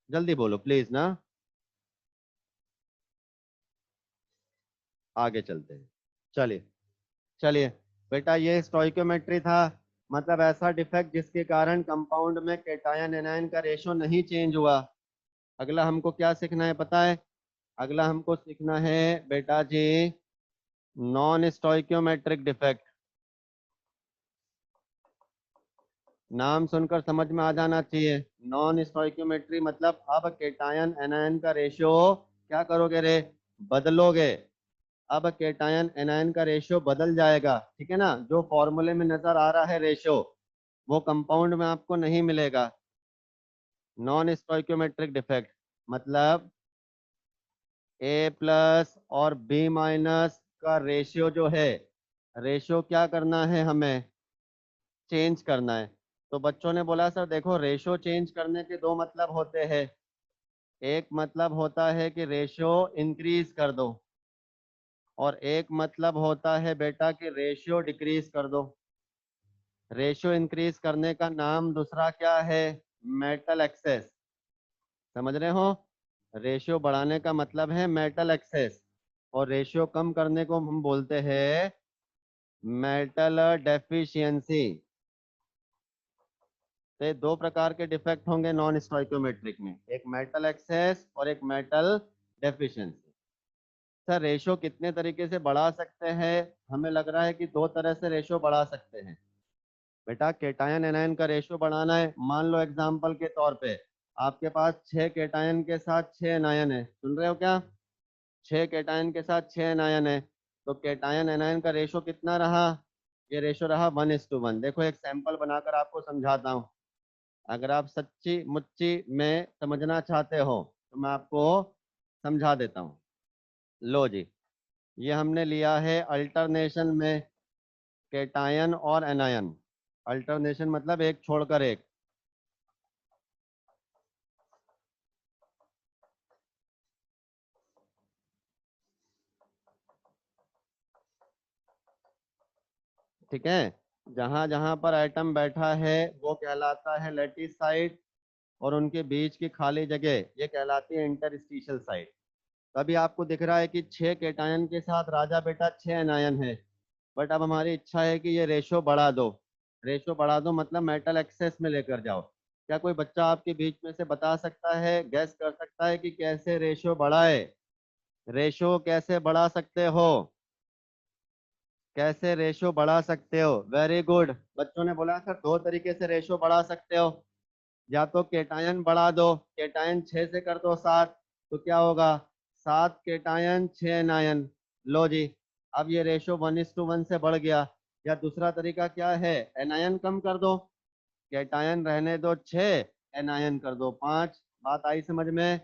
जल्दी बोलो प्लीज ना, आगे चलते हैं। चलिए, चलिए बेटा, ये स्टोइक्योमेट्री था। मतलब ऐसा डिफेक्ट जिसके कारण कंपाउंड में कैटायन एनायन का रेशो नहीं चेंज हुआ। अगला हमको क्या सीखना है पता है? अगला हमको सीखना है बेटा जी नॉन स्टोइकियोमेट्रिक डिफेक्ट। नाम सुनकर समझ में आ जाना चाहिए। नॉन स्टोइकियोमेट्री मतलब अब कैटायन एनायन का रेशियो क्या करोगे रे? बदलोगे। अब कैटायन एनायन का रेशियो बदल जाएगा, ठीक है ना? जो फॉर्मूले में नजर आ रहा है रेशियो, वो कंपाउंड में आपको नहीं मिलेगा। नॉन स्टोइकियोमेट्रिक डिफेक्ट मतलब ए प्लस और बी माइनस का रेशियो जो है, रेशियो क्या करना है हमें? चेंज करना है। तो बच्चों ने बोला सर देखो रेशियो चेंज करने के दो मतलब होते हैं। एक मतलब होता है कि रेशियो इंक्रीज कर दो, और एक मतलब होता है बेटा कि रेशियो डिक्रीज कर दो। रेशियो इंक्रीज करने का नाम दूसरा क्या है? Metal access. समझ रहे हो? रेशियो बढ़ाने का मतलब है मेटल एक्सेस, और रेशियो कम करने को हम बोलते हैं मेटल डेफिशिएंसी। तो ये दो प्रकार के डिफेक्ट होंगे नॉन स्टोइकियोमेट्रिक में, एक मेटल एक्सेस और एक मेटल डेफिशिएंसी। सर रेशियो कितने तरीके से बढ़ा सकते हैं? हमें लग रहा है कि दो तरह से रेशियो बढ़ा सकते हैं। बेटा कैटायन एनायन का रेशियो बढ़ाना है, मान लो एग्जांपल के तौर पे आपके पास 6 कैटायन के साथ 6 एनायन है। सुन रहे हो क्या? 6 कैटायन के साथ 6 एनायन है, तो कैटायन एनायन का रेशियो कितना रहा? ये रेशियो रहा 1:1। देखो एक सैंपल बनाकर आपको समझाता हूँ। अगर आप सच्ची मुच्ची में समझना चाहते हो तो मैं आपको समझा देता हूँ। लो जी, ये हमने लिया है अल्टरनेशन में कैटायन और एनायन। अल्टरनेशन मतलब एक छोड़कर एक। ठीक है? जहां जहां पर एटम बैठा है वो कहलाता है लैटिस साइट, और उनके बीच की खाली जगह ये कहलाती है इंटरस्टिशियल साइट। तभी आपको दिख रहा है कि 6 कैटायन के साथ राजा बेटा 6 एनायन है। बट अब हमारी इच्छा है कि ये रेशो बढ़ा दो। रेशो बढ़ा दो मतलब मेटल एक्सेस में लेकर जाओ। क्या कोई बच्चा आपके बीच में से बता सकता है, गैस कर सकता है कि कैसे रेशो बढ़ाए? रेशो कैसे बढ़ा सकते हो? कैसे रेशो बढ़ा सकते हो? Very good. बच्चों ने बोला सर दो तरीके से रेशो बढ़ा सकते हो। या तो केटायन बढ़ा दो, केटायन 6 से कर दो 7, तो क्या होगा? 7 केटायन 6 एनायन। लो जी, अब ये रेशो 1:1 से बढ़ गया। या दूसरा तरीका क्या है? एनायन कम कर दो, केटायन रहने दो 6, एनायन कर दो 5। बात आई समझ में?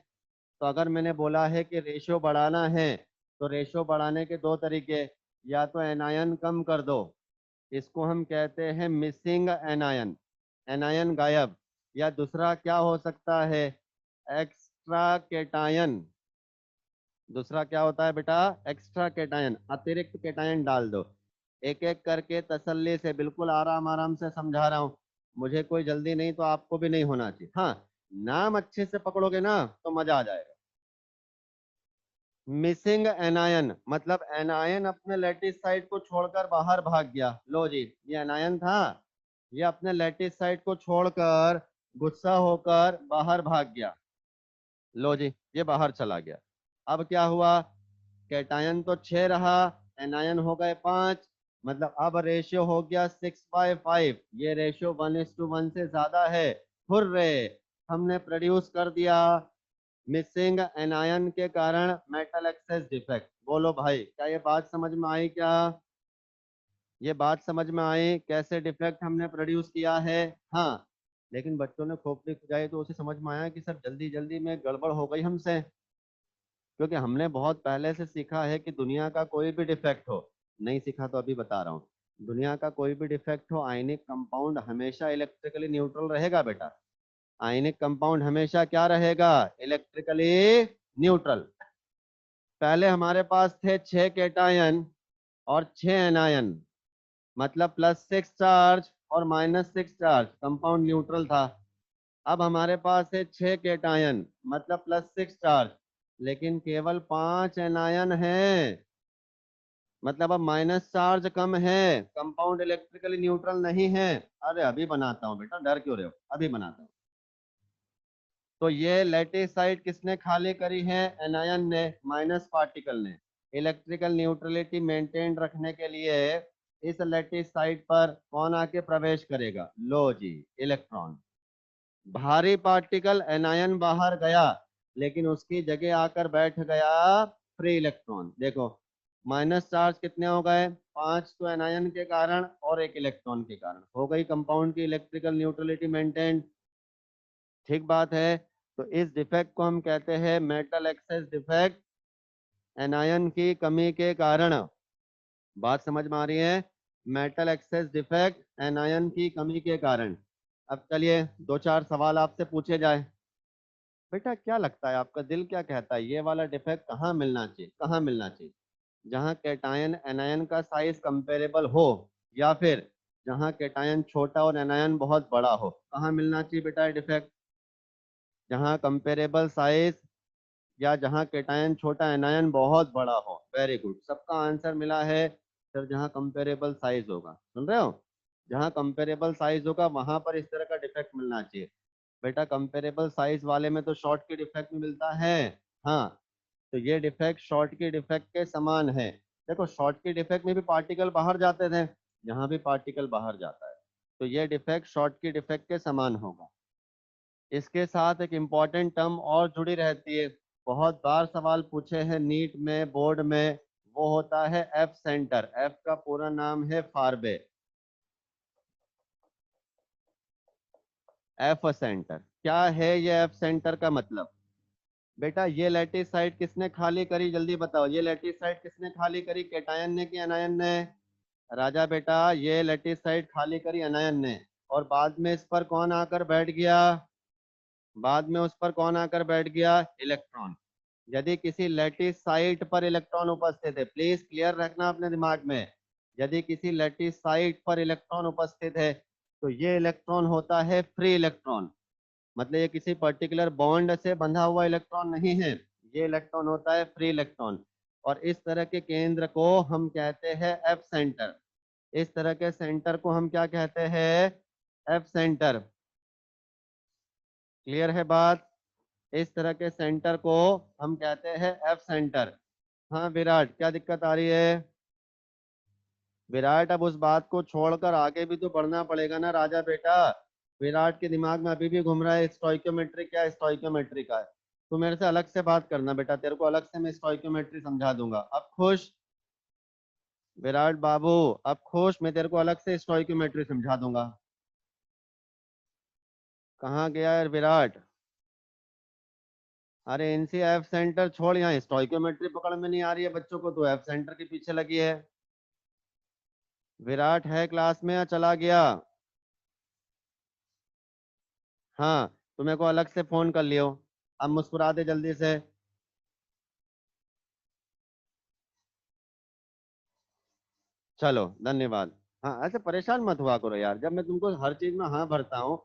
तो अगर मैंने बोला है कि रेशो बढ़ाना है, तो रेशो बढ़ाने के दो तरीके, या तो एनायन कम कर दो, इसको हम कहते हैं मिसिंग एनायन, एनायन गायब। या दूसरा क्या हो सकता है? Extra cation. दूसरा क्या होता है बेटा? एक्स्ट्रा केटायन, अतिरिक्त केटायन डाल दो। एक एक करके तसल्ली से बिल्कुल आराम आराम से समझा रहा हूँ। मुझे कोई जल्दी नहीं, तो आपको भी नहीं होना चाहिए। हाँ, नाम अच्छे से पकड़ोगे ना तो मजा आ जाएगा। मिसिंग एनायन मतलब एनायन अपने लैटिस साइट को छोड़कर बाहर भाग गया। लो जी, ये एनायन था, ये अपने लैटिस साइट को छोड़कर गुस्सा होकर बाहर भाग गया। लो जी, ये बाहर चला गया। अब क्या हुआ? कैटायन तो 6 रहा, एनायन हो गए 5। मतलब अब रेशियो हो गया 6/5। ये रेशियो 1:1 से ज्यादा है। हुर्रे, हमने प्रोड्यूस कर दिया मिसिंग एनायन के कारण मेटल एक्सेस डिफेक्ट। बोलो भाई, क्या ये बात समझ में आई क्या? ये बात समझ में आई कैसे डिफेक्ट हमने प्रोड्यूस किया है? हाँ। लेकिन बच्चों ने खोपड़ी खुजाई तो उसे समझ में आया कि सर जल्दी जल्दी में गड़बड़ हो गई हमसे, क्योंकि हमने बहुत पहले से सीखा है कि दुनिया का कोई भी डिफेक्ट हो, नहीं सीखा तो अभी बता रहा हूँ, दुनिया का कोई भी डिफेक्ट हो, आयनिक कंपाउंड हमेशा इलेक्ट्रिकली न्यूट्रल रहेगा बेटा। आयनिक कंपाउंड हमेशा क्या रहेगा? Electrically neutral. पहले हमारे पास थे 6 कैटायन और 6 एनायन, मतलब +6 चार्ज और -6 चार्ज, कंपाउंड न्यूट्रल था। अब हमारे पास है 6 कैटायन मतलब +6 चार्ज, लेकिन केवल 5 एनायन हैं। मतलब अब माइनस चार्ज कम है, कंपाउंड इलेक्ट्रिकली न्यूट्रल नहीं है। अरे अभी बनाता हूँ बेटा, डर क्यों रहे हो, अभी बनाता हूँ। तो ये लैटिस साइड किसने खाली करी है? एनायन ने, माइनस पार्टिकल ने। इलेक्ट्रिकल न्यूट्रलिटी मेंटेन रखने के लिए इस लैटिस साइड पर कौन आके प्रवेश करेगा? लो जी, इलेक्ट्रॉन। भारी पार्टिकल एनायन बाहर गया, लेकिन उसकी जगह आकर बैठ गया फ्री इलेक्ट्रॉन। देखो माइनस चार्ज कितने हो गए? 5, तो एनायन के कारण और एक इलेक्ट्रॉन के कारण हो गई कंपाउंड की इलेक्ट्रिकल न्यूट्रलिटी मेंटेन। ठीक बात है। तो इस डिफेक्ट को हम कहते हैं मेटल एक्सेस डिफेक्ट, एनायन की कमी के कारण। बात समझ में आ रही है? मेटल एक्सेस डिफेक्ट एनायन की कमी के कारण। अब चलिए दो चार सवाल आपसे पूछे जाए। बेटा क्या लगता है, आपका दिल क्या कहता है, ये वाला डिफेक्ट कहाँ मिलना चाहिए, कहाँ मिलना चाहिए? जहाँ कैटायन एनायन का साइज कंपेरेबल हो, या फिर जहाँ कैटायन छोटा और एनायन बहुत बड़ा हो? कहाँ मिलना चाहिए बेटा ये डिफेक्ट? जहाँ कंपेरेबल साइज, या जहाँ कैटायन छोटा एनायन बहुत बड़ा हो? वेरी गुड, सबका आंसर मिला है सर, जहाँ कंपेरेबल साइज होगा। सुन रहे हो? जहाँ कंपेरेबल साइज होगा वहां पर इस तरह का डिफेक्ट मिलना चाहिए। बेटा कंपेरेबल साइज वाले में तो शॉर्ट की डिफेक्ट में मिलता है। हाँ, तो ये डिफेक्ट शॉर्ट की डिफेक्ट के समान है। देखो शॉर्ट की डिफेक्ट में भी पार्टिकल बाहर जाते थे, यहाँ भी पार्टिकल बाहर जाता है, तो ये डिफेक्ट शॉर्ट की डिफेक्ट के समान होगा। इसके साथ एक इम्पॉर्टेंट टर्म और जुड़ी रहती है, बहुत बार सवाल पूछे हैं नीट में, बोर्ड में, वो होता है एफ सेंटर। एफ का पूरा नाम है फारबे। एफ सेंटर क्या है? ये एफ सेंटर का मतलब, बेटा ये लैटिस साइट किसने खाली करी, जल्दी बताओ, ये लैटिस साइट किसने खाली करी, कैटायन ने कि एनायन ने? राजा बेटा ये लैटिस साइट खाली करी एनायन ने, और बाद में इस पर कौन आकर बैठ गया? बाद में उस पर कौन आकर बैठ गया? इलेक्ट्रॉन। यदि किसी लैटिस साइट पर इलेक्ट्रॉन उपस्थित है, प्लीज क्लियर रखना अपने दिमाग में, यदि किसी लैटिस साइट पर इलेक्ट्रॉन उपस्थित है तो ये इलेक्ट्रॉन होता है फ्री इलेक्ट्रॉन। मतलब ये किसी पर्टिकुलर बॉन्ड से बंधा हुआ इलेक्ट्रॉन नहीं है, ये इलेक्ट्रॉन होता है फ्री इलेक्ट्रॉन। और इस तरह के केंद्र को हम कहते हैं एफ सेंटर। इस तरह के सेंटर को हम क्या कहते हैं? F centre. क्लियर है बात? इस तरह के सेंटर को हम कहते हैं एफ सेंटर। हाँ विराट, क्या दिक्कत आ रही है? विराट अब उस बात को छोड़कर आगे भी तो बढ़ना पड़ेगा ना राजा बेटा। विराट के दिमाग में अभी भी घूम रहा है स्टोइक्योमेट्री क्या है, स्टोइक्योमेट्री का है। तू मेरे से अलग से बात करना बेटा, तेरे को अलग से मैं स्टोइक्योमेट्री समझा दूंगा। अब खुश? विराट बाबू अब खुश, मैं तेरे को अलग से स्टोइक्योमेट्री समझा दूंगा। कहाँ गया यार विराट? अरे इनसी एफ सेंटर छोड़, यहाँ स्टोइक्योमेट्री पकड़ में नहीं आ रही है बच्चों को, तो एफ सेंटर के पीछे लगी है। विराट है क्लास में या चला गया? हाँ, तुम्हें को अलग से फोन कर लियो। अब मुस्कुरा दे जल्दी से। चलो धन्यवाद। हाँ ऐसे परेशान मत हुआ करो यार, जब मैं तुमको हर चीज में हाँ भरता हूँ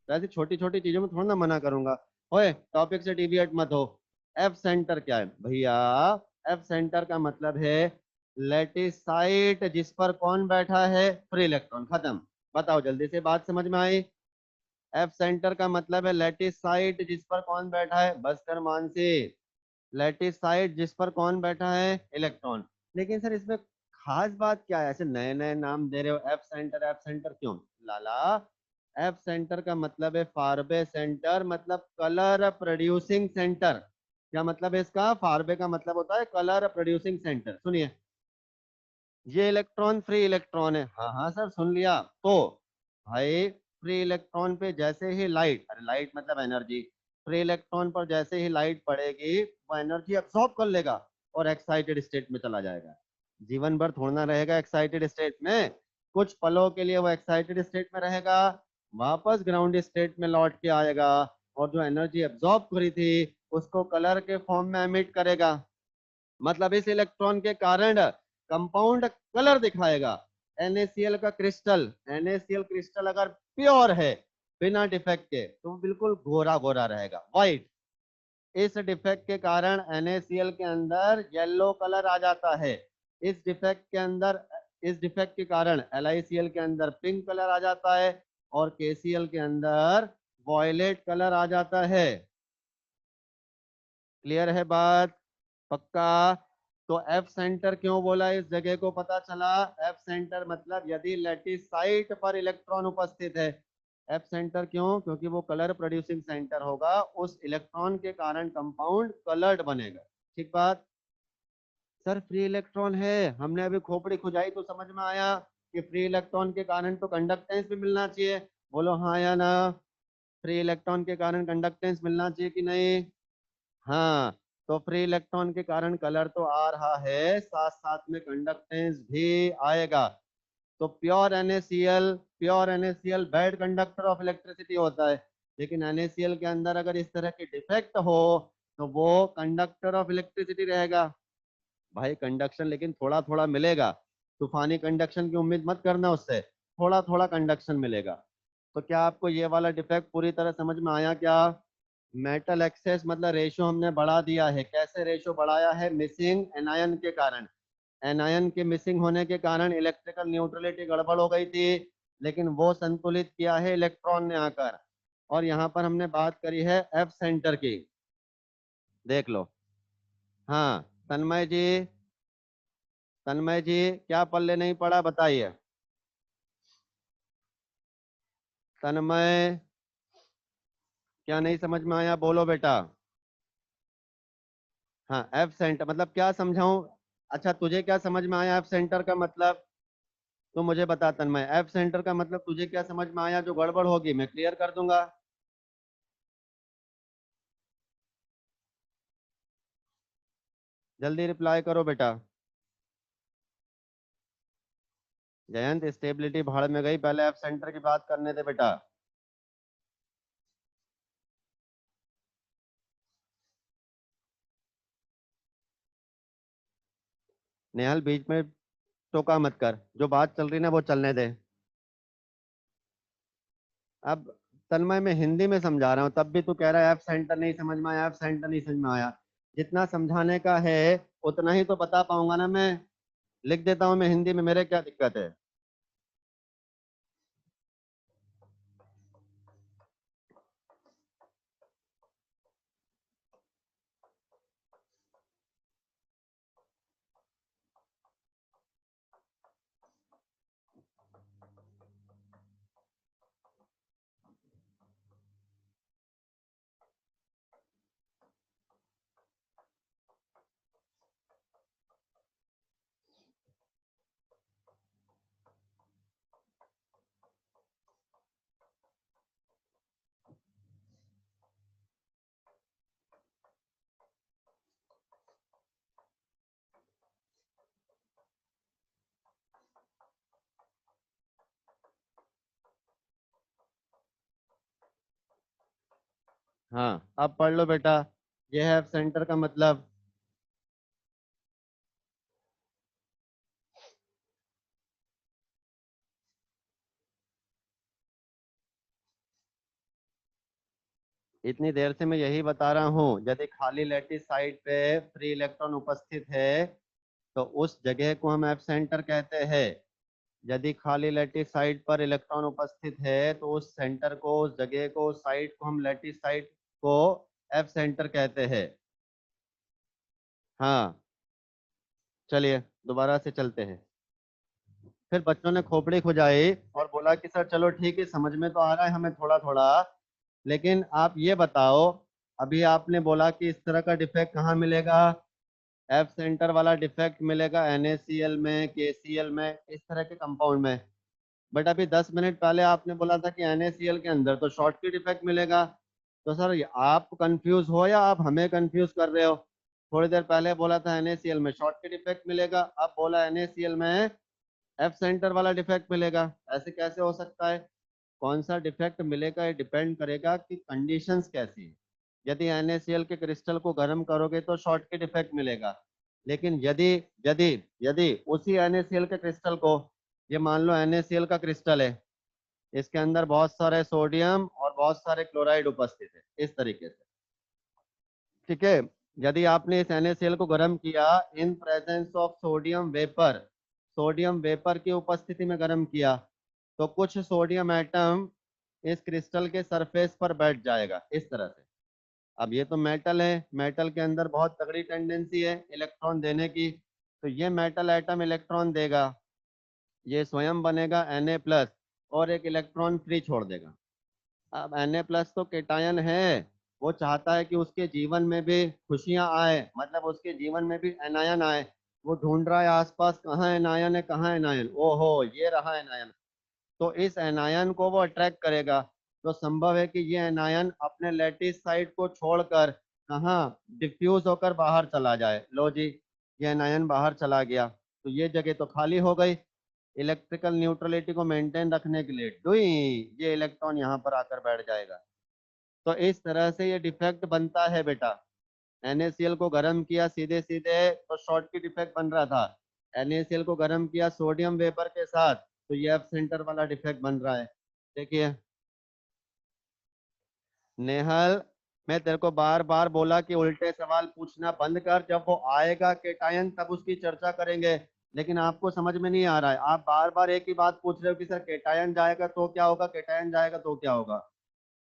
तो ऐसी छोटी छोटी चीजों में थोड़ा ना मना करूंगा। ओए टॉपिक से डिविएट मत हो। एफ सेंटर क्या है भैया? एफ सेंटर का मतलब है लेटिस साइट जिस पर कौन बैठा है? Free electron. खत्म। बताओ जल्दी से, बात समझ में आई? एफ सेंटर का मतलब है लेटिस साइट जिस पर कौन बैठा है, बस कर मानसी, लैटिस साइट जिस पर कौन बैठा है? इलेक्ट्रॉन। लेकिन सर इसमें खास बात क्या है, ऐसे नए नए नाम दे रहे हो, एफ सेंटर क्यों? लाला, एफ सेंटर का मतलब है फारबे सेंटर, मतलब कलर प्रोड्यूसिंग सेंटर। क्या मतलब है इसका? फारबे का मतलब होता है कलर प्रोड्यूसिंग सेंटर। सुनिए, ये इलेक्ट्रॉन फ्री इलेक्ट्रॉन है, हाँ हाँ सर सुन लिया। तो भाई फ्री इलेक्ट्रॉन पे जैसे ही लाइट, अरे लाइट मतलब एनर्जी, फ्री इलेक्ट्रॉन पर जैसे ही लाइट पड़ेगी वो एनर्जी अब्सॉर्ब कर लेगा और एक्साइटेड स्टेट में चला जाएगा। जीवन भर थोड़ना रहेगा एक्साइटेड स्टेट में, कुछ पलों के लिए वो एक्साइटेड स्टेट में रहेगा, वापस ग्राउंड स्टेट में लौट के आएगा, और जो एनर्जी एब्सॉर्ब करी थी उसको कलर के फॉर्म में एमिट करेगा। मतलब इस इलेक्ट्रॉन के कारण कंपाउंड कलर दिखाएगा। NaCl का क्रिस्टल, NaCl क्रिस्टल अगर प्योर है बिना डिफेक्ट के तो बिल्कुल गोरा गोरा रहेगा, व्हाइट। इस डिफेक्ट के कारण NaCl के अंदर येलो कलर आ जाता है। इस डिफेक्ट के अंदर, इस डिफेक्ट के कारण LiCl के अंदर पिंक कलर आ जाता है और KCl के अंदर वॉयलेट कलर आ जाता है। क्लियर है बात? पक्का? तो एफ सेंटर क्यों बोला इस जगह को, पता चला? एफ सेंटर मतलब यदि लैटिस साइट पर इलेक्ट्रॉन उपस्थित है। एफ सेंटर क्यों? क्योंकि वो कलर प्रोड्यूसिंग सेंटर होगा, उस इलेक्ट्रॉन के कारण कंपाउंड कलर्ड बनेगा। ठीक बात? सर फ्री इलेक्ट्रॉन है, हमने अभी खोपड़ी खुजाई तो समझ में आया कि फ्री इलेक्ट्रॉन के कारण तो कंडक्टेंस भी मिलना चाहिए। बोलो हाँ या ना? फ्री इलेक्ट्रॉन के कारण कंडक्टेंस मिलना चाहिए कि नहीं? हाँ। तो फ्री इलेक्ट्रॉन के कारण कलर तो आ रहा है, साथ साथ में कंडक्टेंस भी आएगा। तो pure NaCl bad conductor of electricity होता है, लेकिन NaCl के अंदर अगर इस तरह के डिफेक्ट हो तो वो कंडक्टर ऑफ इलेक्ट्रिसिटी रहेगा। भाई कंडक्शन लेकिन थोड़ा थोड़ा मिलेगा, तूफानी कंडक्शन की उम्मीद मत करना उससे, थोड़ा थोड़ा कंडक्शन मिलेगा। तो क्या आपको ये वाला डिफेक्ट पूरी तरह समझ में आया क्या? मेटल एक्सेस मतलब रेशो हमने बढ़ा दिया है। कैसे रेशो बढ़ाया है? मिसिंग एनायन के कारण। एनायन के मिसिंग होने के कारण इलेक्ट्रिकल न्यूट्रलिटी गड़बड़ हो गई थी, लेकिन वो संतुलित किया है इलेक्ट्रॉन ने आकर। और यहाँ पर हमने बात करी है एफ सेंटर की, देख लो। हाँ तन्मय जी, तन्मय जी क्या पल्ले नहीं पड़ा बताइए? तन्मय क्या नहीं समझ में आया, बोलो बेटा। हाँ एफ सेंटर मतलब क्या समझाऊं? अच्छा तुझे क्या समझ में आया एफ सेंटर का मतलब? तो मुझे बता तन्मय, एफ सेंटर का मतलब तुझे क्या समझ में आया? जो गड़बड़ होगी मैं क्लियर कर दूंगा। जल्दी रिप्लाई करो बेटा। जयंत स्टेबिलिटी भाड़ में गई, पहले एफ सेंटर की बात करने दे बेटा। नेहाल बीच में टोका मत कर, जो बात चल रही ना वो चलने दे। अब तन्मय मैं हिंदी में समझा रहा हूँ, तब भी तू कह रहा है एफ सेंटर नहीं समझ में आया, एफ सेंटर नहीं समझ में आया। जितना समझाने का है उतना ही तो बता पाऊंगा ना मैं। लिख देता हूँ मैं हिंदी में, मेरे क्या दिक्कत है? हाँ अब पढ़ लो बेटा, ये है एफ सेंटर का मतलब। इतनी देर से मैं यही बता रहा हूँ, यदि खाली लैटिस साइड पे फ्री इलेक्ट्रॉन उपस्थित है तो उस जगह को हम एफ सेंटर कहते हैं। यदि खाली लैटिस साइड पर इलेक्ट्रॉन उपस्थित है तो उस सेंटर को, उस जगह को, उस साइड को हम लैटिस साइड को एफ सेंटर कहते हैं। हाँ चलिए दोबारा से चलते हैं। फिर बच्चों ने खोपड़ी खुजाई और बोला कि सर चलो ठीक है, समझ में तो आ रहा है हमें थोड़ा थोड़ा, लेकिन आप ये बताओ, अभी आपने बोला कि इस तरह का डिफेक्ट कहाँ मिलेगा? एफ सेंटर वाला डिफेक्ट मिलेगा NaCl में, KCl में, इस तरह के कंपाउंड में। बट अभी 10 मिनट पहले आपने बोला था कि NaCl के अंदर तो शॉर्टकट इफेक्ट मिलेगा। तो सर आप कंफ्यूज हो या आप हमें कंफ्यूज कर रहे हो? थोड़ी देर पहले बोला था NaCl में शॉर्टकट इफेक्ट मिलेगा, अब बोला NaCl में एफ सेंटर वाला डिफेक्ट मिलेगा। ऐसे कैसे हो सकता है? कौन सा डिफेक्ट मिलेगा ये डिपेंड करेगा कि कंडीशंस कैसी है। यदि NaCl के क्रिस्टल को गर्म करोगे तो शॉर्टकट इफेक्ट मिलेगा, लेकिन यदि यदि यदि उसी NaCl के क्रिस्टल को, ये मान लो NaCl का क्रिस्टल है, इसके अंदर बहुत सारे सोडियम और बहुत सारे क्लोराइड उपस्थित है इस तरीके से, ठीक है, यदि आपने इस NaCl को गर्म किया in presence of sodium vapour की उपस्थिति में गर्म किया, तो कुछ सोडियम एटम इस क्रिस्टल के सरफेस पर बैठ जाएगा इस तरह से। अब ये तो मेटल है, मेटल के अंदर बहुत तगड़ी टेंडेंसी है इलेक्ट्रॉन देने की, तो ये मेटल एटम इलेक्ट्रॉन देगा, ये स्वयं बनेगा Na+ और एक इलेक्ट्रॉन फ्री छोड़ देगा। अब Na+ तो केटायन है, वो चाहता है कि उसके जीवन में भी खुशियां आए, मतलब उसके जीवन में भी एनायन आए। वो ढूंढ रहा है आसपास कहाँ एनायन है, कहाँ एनायन, ओहो ये रहा एनायन। तो इस एनायन को वो अट्रैक्ट करेगा। तो संभव है कि ये एनायन अपने लैटिस साइड को छोड़कर कहाँ डिफ्यूज होकर बाहर चला जाए। लो जी, ये एनायन बाहर चला गया, तो ये जगह तो खाली हो गई। इलेक्ट्रिकल न्यूट्रलिटी को मेंटेन रखने के लिए डुई ये इलेक्ट्रॉन यहाँ पर आकर बैठ जाएगा। तो इस तरह से ये डिफेक्ट बनता है बेटा। NaCl को गर्म किया सीधे सीधे तो शॉर्टकट डिफेक्ट बन रहा था, NaCl को गर्म किया सोडियम वेपर के साथ तो ये एफ सेंटर वाला डिफेक्ट बन रहा है। देखिए नेहल, मैं तेरे को बार बार बोला कि उल्टे सवाल पूछना बंद कर, जब वो आएगा केटायन तब उसकी चर्चा करेंगे, लेकिन आपको समझ में नहीं आ रहा है। आप बार बार एक ही बात पूछ रहे हो कि सर केटायन जाएगा तो क्या होगा, केटायन जाएगा तो क्या होगा।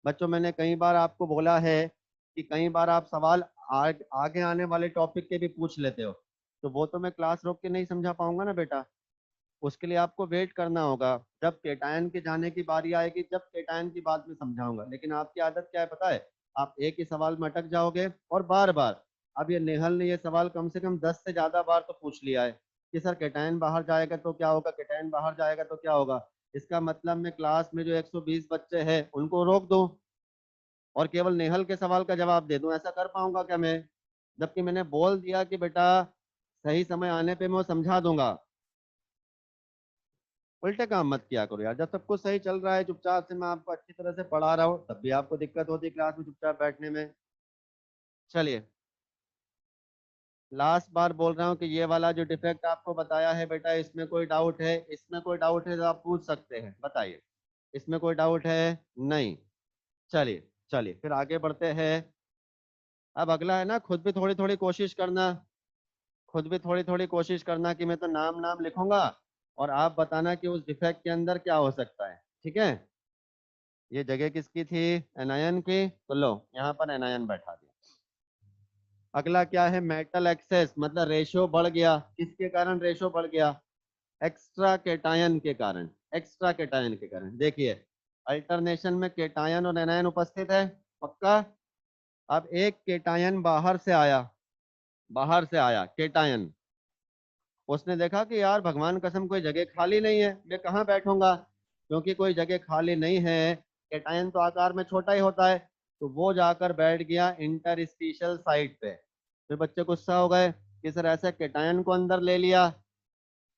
बच्चों मैंने कई बार आपको बोला है कि कई बार आप सवाल आगे आने वाले टॉपिक के भी पूछ लेते हो, तो वो तो मैं क्लास रोक के नहीं समझा पाऊंगा ना बेटा। उसके लिए आपको वेट करना होगा, जब केटायन के जाने की बारी आएगी जब केटायन की बात में समझाऊंगा। लेकिन आपकी आदत क्या है पता है, आप एक ही सवाल में अटक जाओगे और बार बार। अब ये नेहल ने ये सवाल कम से कम 10 से ज्यादा बार तो पूछ लिया है कि सर केटायन बाहर जाएगा तो क्या होगा, केटायन बाहर जाएगा तो क्या होगा। इसका मतलब मैं क्लास में जो 120 बच्चे हैं उनको रोक दूं और केवल नेहल के सवाल का जवाब दे दूं, ऐसा कर पाऊंगा क्या मैं? जबकि मैंने बोल दिया कि बेटा सही समय आने पे मैं वो समझा दूंगा। उल्टे काम मत किया करो यार, जब सब कुछ सही चल रहा है चुपचाप से मैं आपको अच्छी तरह से पढ़ा रहा हूँ तब भी आपको दिक्कत होती है क्लास में चुपचाप बैठने में। चलिए लास्ट बार बोल रहा हूँ कि ये वाला जो डिफेक्ट आपको बताया है बेटा, इसमें कोई डाउट है? इसमें कोई डाउट है तो आप पूछ सकते हैं, बताइए। इसमें कोई डाउट है? नहीं। चलिए चलिए फिर आगे बढ़ते हैं। अब अगला है ना, खुद भी थोड़ी थोड़ी कोशिश करना, खुद भी थोड़ी थोड़ी कोशिश करना कि मैं तो नाम नाम लिखूंगा और आप बताना कि उस डिफेक्ट के अंदर क्या हो सकता है, ठीक है। ये जगह किसकी थी? एनायन की, तो लो यहाँ पर एनायन बैठा दिया। अगला क्या है? मेटल एक्सेस, मतलब रेशो बढ़ गया। किसके कारण रेशो बढ़ गया? एक्स्ट्रा केटायन के कारण। एक्स्ट्रा केटायन के कारण देखिए अल्टरनेशन में केटायन और एनायन उपस्थित है, पक्का। अब एक केटायन बाहर से आया केटायन, उसने देखा कि यार भगवान कसम कोई जगह खाली नहीं है, मैं कहाँ बैठूंगा, क्योंकि कोई जगह खाली नहीं है। केटायन तो आकार में छोटा ही होता है, तो वो जाकर बैठ गया इंटरस्टिशियल साइट पे। फिर बच्चे गुस्सा हो गए कि सर ऐसे केटायन को अंदर ले लिया,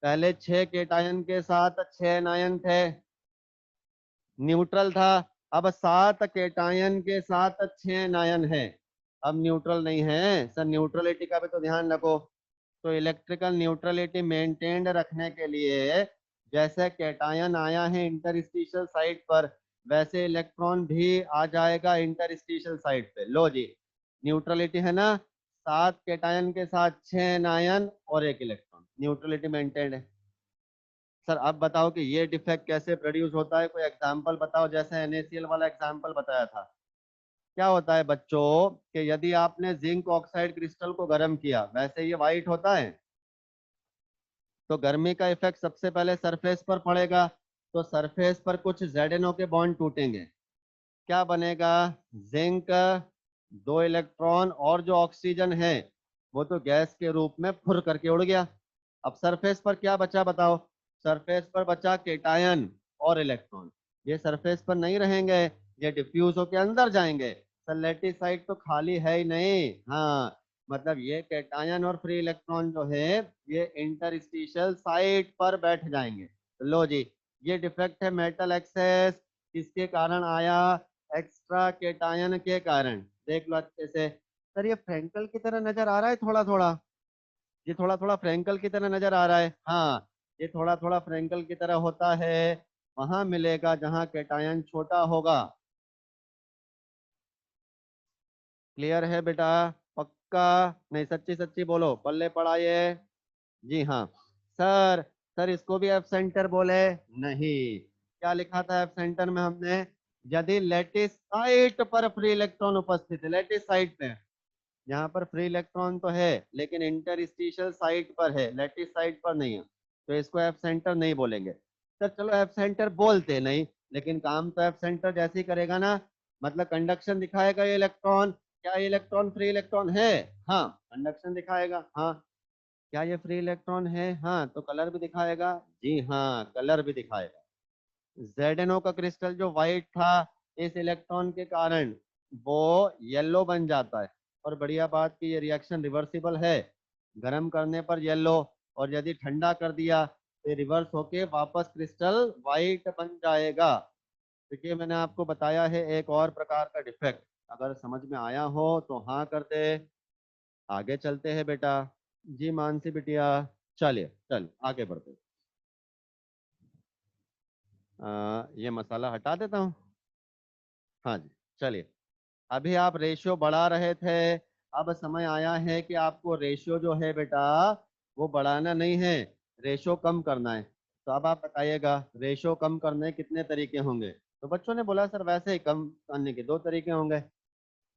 पहले 6 केटायन के साथ 6 एनायन थे, न्यूट्रल था। अब 7 केटायन के साथ 6 एनायन है, अब न्यूट्रल नहीं है। सर न्यूट्रलिटी का भी तो ध्यान रखो। तो इलेक्ट्रिकल न्यूट्रलिटी मेंटेन्ड रखने के लिए जैसे कैटायन आया है इंटरस्टिशियल साइट पर, वैसे इलेक्ट्रॉन भी आ जाएगा इंटरस्टिशियल साइट पे। लो जी न्यूट्रलिटी है ना, 7 कैटायन के साथ 6 एनायन और एक इलेक्ट्रॉन, न्यूट्रलिटी मेंटेन्ड है। सर अब बताओ कि ये डिफेक्ट कैसे प्रोड्यूस होता है, कोई एग्जांपल बताओ, जैसे NaCl वाला एग्जांपल बताया था। क्या होता है बच्चों कि यदि आपने जिंक ऑक्साइड क्रिस्टल को गर्म किया, वैसे ये व्हाइट होता है, तो गर्मी का इफेक्ट सबसे पहले सरफेस पर पड़ेगा, तो सरफेस पर कुछ ZnO के बॉन्ड टूटेंगे, क्या बनेगा? जिंक, 2 इलेक्ट्रॉन, और जो ऑक्सीजन है वो तो गैस के रूप में फुर करके उड़ गया। अब सरफेस पर क्या बचा बताओ? सरफेस पर बचा केटायन और इलेक्ट्रॉन, ये सरफेस पर नहीं रहेंगे, ये डिफ्यूज होके अंदर जाएंगे। सर साइड तो खाली है ही नहीं, हाँ, मतलब ये केटायन और फ्री इलेक्ट्रॉन जो है ये इंटरस्टिशियल साइट पर बैठ जाएंगे। तो लो जी ये डिफेक्ट है मेटल एक्सेस, किसके कारण आया? एक्स्ट्रा केटायन के कारण। देख लो अच्छे से। सर ये फ्रेंकल की तरह नजर आ रहा है थोड़ा थोड़ा, ये थोड़ा थोड़ा फ्रेंकल की तरह नजर आ रहा है, हाँ, ये थोड़ा थोड़ा फ्रेंकल की तरह होता है, वहां मिलेगा जहां केटायन छोटा होगा। क्लियर है बेटा? पक्का? नहीं, सच्ची सच्ची बोलो, पल्ले पड़ा ये? जी हाँ। सर, सर इसको भी एफ सेंटर बोले? नहीं। क्या लिखा था एफ सेंटर में हमने? यदि लेटिस साइट पर फ्री इलेक्ट्रॉन उपस्थित है, लेटिस साइट पे, यहाँ पर फ्री इलेक्ट्रॉन तो है लेकिन इंटरस्टिशियल साइट पर है, लेटिस साइट पर नहीं है, तो इसको एफ सेंटर नहीं बोलेंगे। सर चलो एफ सेंटर बोलते नहीं, लेकिन काम तो एफ सेंटर जैसे ही करेगा ना, मतलब कंडक्शन दिखाएगा ये इलेक्ट्रॉन। क्या ये इलेक्ट्रॉन फ्री इलेक्ट्रॉन है? हाँ, कंडक्शन दिखाएगा। हाँ, क्या ये फ्री इलेक्ट्रॉन है? हाँ, तो कलर भी दिखाएगा। जी हाँ, कलर भी दिखाएगा। ZnO का क्रिस्टल जो व्हाइट था, इस इलेक्ट्रॉन के कारण वो येलो बन जाता है। और बढ़िया बात कि ये रिएक्शन रिवर्सिबल है, गर्म करने पर येलो, और यदि ठंडा कर दिया तो रिवर्स होके वापस क्रिस्टल व्हाइट बन जाएगा। देखिए मैंने आपको बताया है एक और प्रकार का डिफेक्ट, अगर समझ में आया हो तो हाँ कर दे। आगे चलते हैं बेटा। जी मानसी बिटिया, चलिए चल आगे बढ़ते। ये मसाला हटा देता हूँ। हाँ जी, चलिए। अभी आप रेशियो बढ़ा रहे थे, अब समय आया है कि आपको रेशियो जो है बेटा वो बढ़ाना नहीं है, रेशियो कम करना है। तो अब आप बताइएगा रेशियो कम करने के कितने तरीके होंगे? तो बच्चों ने बोला सर वैसे ही कम करने के दो तरीके होंगे।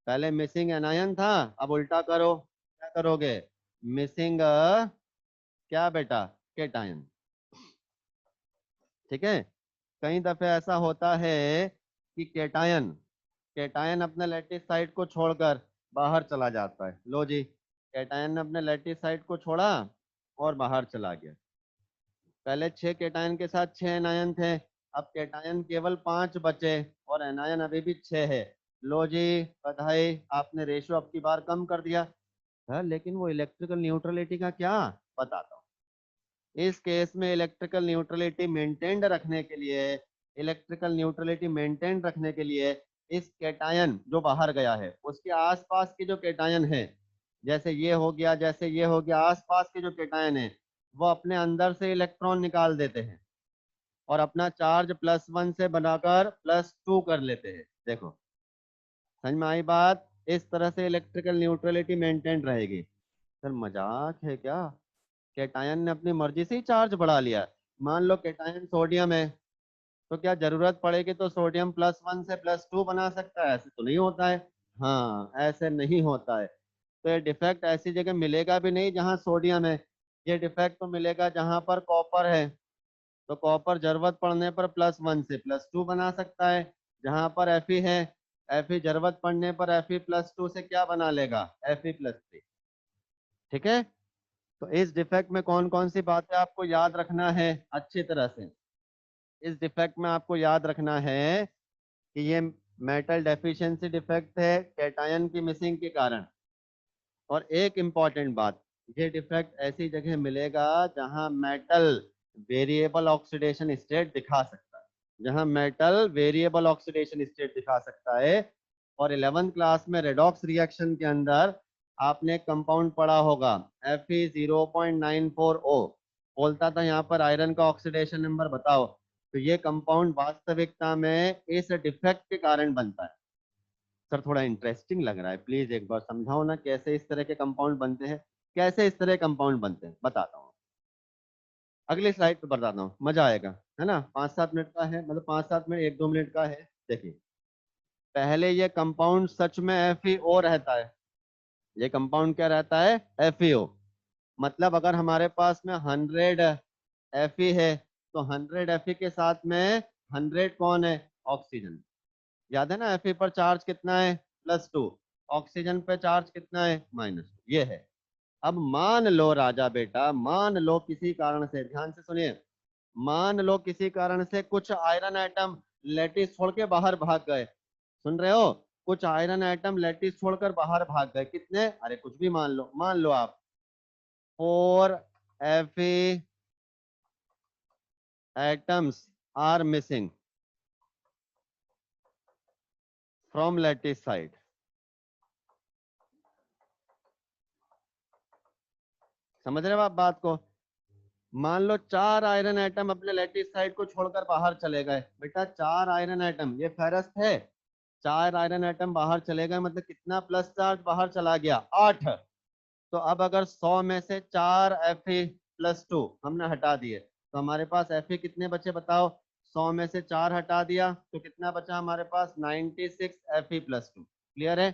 पहले मिसिंग एनायन था, अब उल्टा करो, क्या करोगे? मिसिंग क्या बेटा? केटायन। ठीक है। कई दफे ऐसा होता है कि केटायन केटायन अपने लैटिस साइड को छोड़कर बाहर चला जाता है। लो जी, केटायन ने अपने लैटिस साइड को छोड़ा और बाहर चला गया। पहले 6 केटायन के साथ 6 एनायन थे, अब केटायन केवल 5 बचे और एनायन अभी भी 6 है। लो जी, बधाई, आपने रेशियो अब की बार कम कर दिया। हाँ, लेकिन वो इलेक्ट्रिकल न्यूट्रलिटी का क्या? बताता हूँ। इस केस में इलेक्ट्रिकल न्यूट्रलिटी मेंटेन्ड रखने के लिए, इलेक्ट्रिकल न्यूट्रलिटी मेंटेन रखने के लिए इस केटायन जो बाहर गया है उसके आसपास के जो केटायन है, जैसे ये हो गया, जैसे ये हो गया, आसपास के जो केटायन है वो अपने अंदर से इलेक्ट्रॉन निकाल देते हैं और अपना चार्ज +1 से बनाकर +2 कर लेते हैं। देखो, समझ में आई बात? इस तरह से इलेक्ट्रिकल न्यूट्रलिटी मेंटेन रहेगी। सर मजाक है क्या? केटायन ने अपनी मर्जी से ही चार्ज बढ़ा लिया। मान लो केटायन सोडियम है, तो क्या जरूरत पड़ेगी तो सोडियम +1 से +2 बना सकता है? ऐसे तो नहीं होता है। हाँ, ऐसे नहीं होता है। तो ये डिफेक्ट ऐसी जगह मिलेगा भी नहीं जहाँ सोडियम है, ये डिफेक्ट तो मिलेगा जहाँ पर कॉपर है। तो कॉपर जरूरत पड़ने पर +1 से +2 बना सकता है। जहाँ पर Fe है, Fe जरूरत पड़ने पर Fe+2 से क्या बना लेगा? Fe+3। ठीक है। तो इस डिफेक्ट में कौन कौन सी बातें आपको याद रखना है अच्छी तरह से? इस डिफेक्ट में आपको याद रखना है कि ये मेटल डेफिशिएंसी डिफेक्ट है कैटायन की मिसिंग के कारण। और एक इम्पॉर्टेंट बात, ये डिफेक्ट ऐसी जगह मिलेगा जहां मेटल वेरिएबल ऑक्सीडेशन स्टेट दिखा सकता है, जहां मेटल वेरिएबल ऑक्सीडेशन स्टेट दिखा सकता है। और 11th क्लास में रेडॉक्स रिएक्शन के अंदर आपने कंपाउंड पढ़ा होगा Fe0.94O, बोलता था यहाँ पर आयरन का ऑक्सीडेशन नंबर बताओ। तो ये कंपाउंड वास्तविकता में इस डिफेक्ट के कारण बनता है। सर थोड़ा इंटरेस्टिंग लग रहा है, प्लीज एक बार समझाओ ना कैसे इस तरह के कंपाउंड बनते हैं, कैसे इस तरह कंपाउंड बनते हैं, बताता हूँ। अगली स्लाइड पे बताता हूँ, मजा आएगा, है ना? 5-7 मिनट का है, मतलब 5-7 मिनट, 1-2 मिनट का है। देखिए, पहले ये कंपाउंड सच में FeO रहता है। ये कंपाउंड क्या रहता है? FeO। मतलब अगर हमारे पास में 100 Fe है तो 100 Fe के साथ में 100 कौन है? ऑक्सीजन। याद है ना, Fe पर चार्ज कितना है? +2। ऑक्सीजन पे चार्ज कितना है? -2। ये है। अब मान लो राजा बेटा, मान लो किसी कारण से, ध्यान से सुनिए, मान लो किसी कारण से कुछ आयरन एटम लेटिस छोड़ के बाहर भाग गए। सुन रहे हो? कुछ आयरन एटम लेटिस छोड़कर बाहर भाग गए। कितने? अरे कुछ भी मान लो आप 4 Fe atoms are missing from lattice side। समझ रहे हो आप बात को? मान लो 4 आयरन एटम अपने लैटिस साइड को छोड़कर बाहर चले गए। बेटा 4 आयरन एटम, ये फेरस है, 4 आयरन एटम बाहर चले गए, मतलब कितना प्लस चार्ज बाहर चला गया, 8। तो अब अगर 100 में से 4 Fe+2 हमने हटा दिए तो हमारे पास Fe कितने बचे बताओ। 100 में से 4 हटा दिया तो कितना बचा हमारे पास, 96 Fe+2। क्लियर है,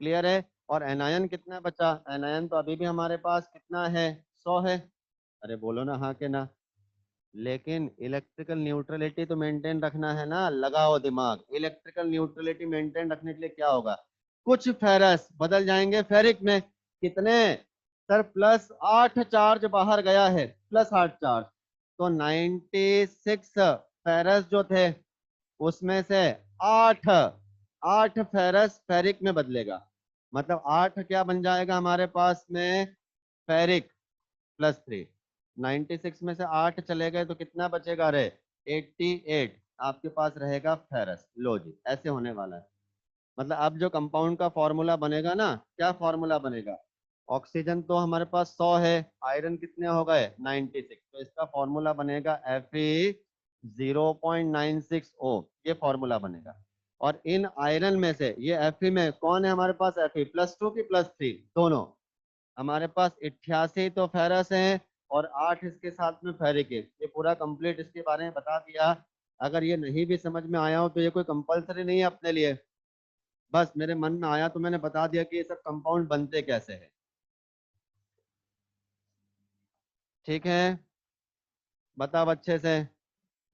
क्लियर है। और एनायन कितना बचा, एनायन तो अभी भी हमारे पास कितना है, 100 है। अरे बोलो ना हाँ के ना। लेकिन इलेक्ट्रिकल न्यूट्रलिटी तो मेंटेन रखना है ना, लगाओ दिमाग। इलेक्ट्रिकल न्यूट्रलिटी मेंटेन रखने के लिए क्या होगा, कुछ फेरस बदल जाएंगे फेरिक में। कितने सर, +8 चार्ज बाहर गया है, +8 चार्ज। तो 96 फेरस जो थे उसमें से 8 8 फेरस फेरिक में बदलेगा। मतलब 8 क्या बन जाएगा हमारे पास में, फेरिक +3। 96 में से 8 चले गए तो कितना बचेगा रे, 88 आपके पास रहेगा फेरस। लो जी, ऐसे होने वाला है। मतलब अब जो कंपाउंड का फॉर्मूला बनेगा ना, क्या फॉर्मूला बनेगा, ऑक्सीजन तो हमारे पास 100 है, आयरन कितने हो गए 96, तो इसका फॉर्मूला बनेगा Fe 0.96O, ये फॉर्मूला बनेगा। और इन आयरन में से ये Fe में कौन है हमारे पास, Fe+2 की +3 दोनों। हमारे पास 88 तो फेरस है और 8 इसके साथ में फेरिक है। ये पूरा कंप्लीट इसके बारे में बता दिया। अगर ये नहीं भी समझ में आया हो तो ये कोई कंपलसरी नहीं है अपने लिए, बस मेरे मन में आया तो मैंने बता दिया कि ये सब कंपाउंड बनते कैसे हैं। ठीक है, बताओ अच्छे से।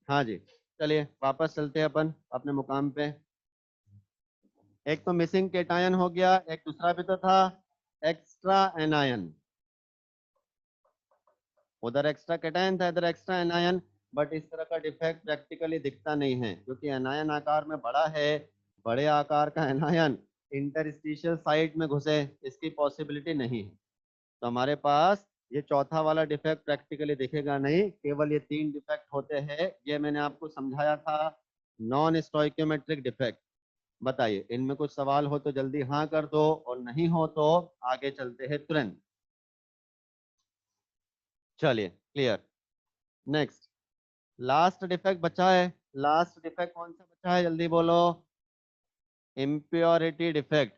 हाँ जी, चलिए वापस चलते हैं अपन अपने मुकाम पे। एक तो मिसिंग केटायन हो गया, एक दूसरा भी तो था, एक्स्ट्रा एनायन। उधर एक्स्ट्रा कैटायन था, इधर एक्स्ट्रा एनायन। बट इस तरह का डिफेक्ट प्रैक्टिकली दिखता नहीं है क्योंकि एनायन आकार में बड़ा है। बड़े आकार का एनायन इंटरस्टिशियल साइट में घुसे, इसकी पॉसिबिलिटी नहीं है। तो हमारे पास ये चौथा वाला डिफेक्ट प्रैक्टिकली दिखेगा नहीं, केवल ये 3 डिफेक्ट होते हैं। ये मैंने आपको समझाया था, नॉन स्टोइकियोमेट्रिक डिफेक्ट। बताइए इनमें कुछ सवाल हो तो जल्दी हाँ कर दो, और नहीं हो तो आगे चलते हैं तुरंत। चलिए क्लियर। नेक्स्ट, लास्ट डिफेक्ट बचा है। लास्ट डिफेक्ट कौन सा बचा है, जल्दी बोलो। Impurity defect.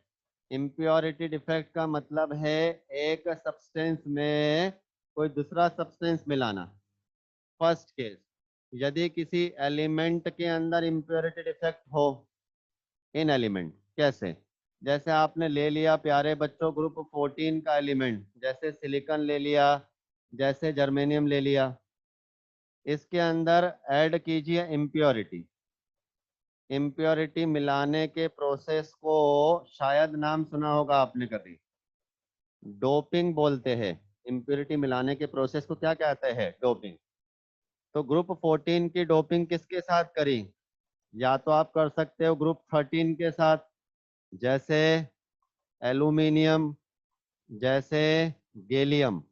इम्प्योरिटी डिफेक्ट का मतलब है एक सब्सटेंस में कोई दूसरा सब्सटेंस मिलाना। फर्स्ट केस, यदि किसी एलिमेंट के अंदर इम्प्योरिटी डिफेक्ट हो, इन एलिमेंट कैसे, जैसे आपने ले लिया प्यारे बच्चों ग्रुप 14 का एलिमेंट, जैसे सिलिकॉन ले लिया, जैसे जर्मेनियम ले लिया, इसके अंदर ऐड कीजिए इम्प्योरिटी। इम्प्योरिटी मिलाने के प्रोसेस को शायद नाम सुना होगा आपने कभी, डोपिंग बोलते हैं। इम्प्योरिटी मिलाने के प्रोसेस को क्या कहते हैं, डोपिंग। तो ग्रुप 14 की डोपिंग किसके साथ करी, या तो आप कर सकते हो ग्रुप 13 के साथ, जैसे एल्यूमिनियम, जैसे गैलियम,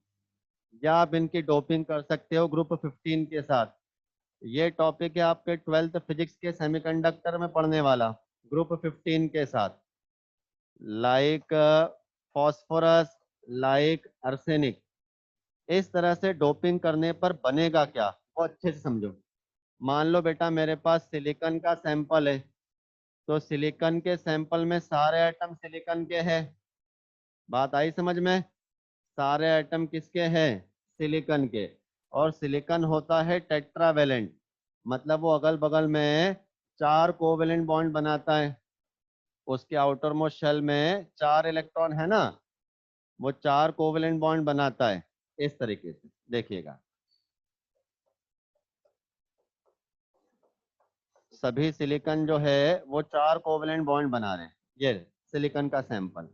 या आप इनकी डोपिंग कर सकते हो ग्रुप 15 के साथ। ये टॉपिक है आपके 12th फिजिक्स के सेमीकंडक्टर में पढ़ने वाला, ग्रुप 15 के साथ, लाइक फॉस्फोरस, लाइक आर्सेनिक। इस तरह से डोपिंग करने पर बनेगा क्या, वो अच्छे से समझो। मान लो बेटा मेरे पास सिलिकॉन का सैंपल है, तो सिलिकॉन के सैंपल में सारे एटम सिलिकॉन के हैं। बात आई समझ में, सारे एटम किसके हैं, सिलिकॉन के। और सिलिकॉन होता है टेट्रावेलेंट, मतलब वो अगल बगल में 4 कोवेलेंट बॉन्ड बनाता है। उसके आउटर मोस्ट शेल में 4 इलेक्ट्रॉन है ना, वो 4 कोवेलेंट बॉन्ड बनाता है। इस तरीके से देखिएगा, सभी सिलिकॉन जो है वो 4 कोवेलेंट बॉन्ड बना रहे हैं। ये सिलिकॉन का सैंपल।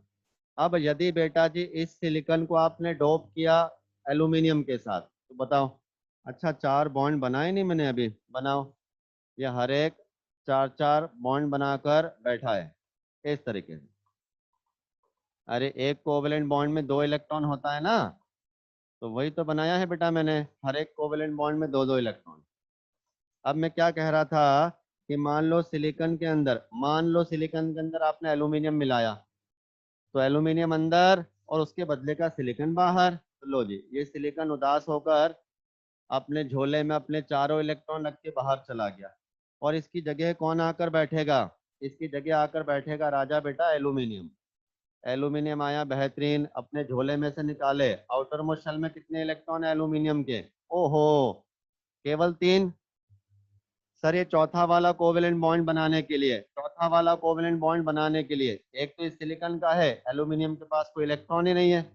अब यदि बेटा जी इस सिलिकॉन को आपने डोप किया एल्यूमिनियम के साथ, तो बताओ, अच्छा 4 बॉन्ड बनाए नहीं मैंने अभी, बनाओ। ये हर एक 4 4 बॉन्ड बनाकर बैठा है इस तरीके से। अरे एक कोवेलेंट बॉन्ड में 2 इलेक्ट्रॉन होता है ना, तो वही तो बनाया है बेटा मैंने, हर एक कोवेलेंट बॉन्ड में 2 2 इलेक्ट्रॉन। अब मैं क्या कह रहा था कि मान लो सिलिकॉन के अंदर, मान लो सिलिकॉन के अंदर आपने एल्यूमिनियम मिलाया, तो एल्यूमिनियम अंदर और उसके बदले का सिलिकॉन बाहर। तो लो जी, ये सिलिकॉन उदास होकर अपने झोले में अपने चारों इलेक्ट्रॉन रख के बाहर चला गया, और इसकी जगह कौन आकर बैठेगा, इसकी जगह आकर बैठेगा राजा बेटा एल्यूमिनियम। एल्यूमिनियम आया बेहतरीन, अपने झोले में से निकाले, आउटर मोस्ट शेल में कितने इलेक्ट्रॉन है एल्यूमिनियम के? ओहो, केवल 3। सर ये चौथा वाला कोवेलेंट बॉन्ड बनाने के लिए, चौथा वाला कोवेलेंट बॉन्ड बनाने के लिए एक तो इस सिलिकॉन का है, एल्यूमिनियम के पास कोई इलेक्ट्रॉन ही नहीं है।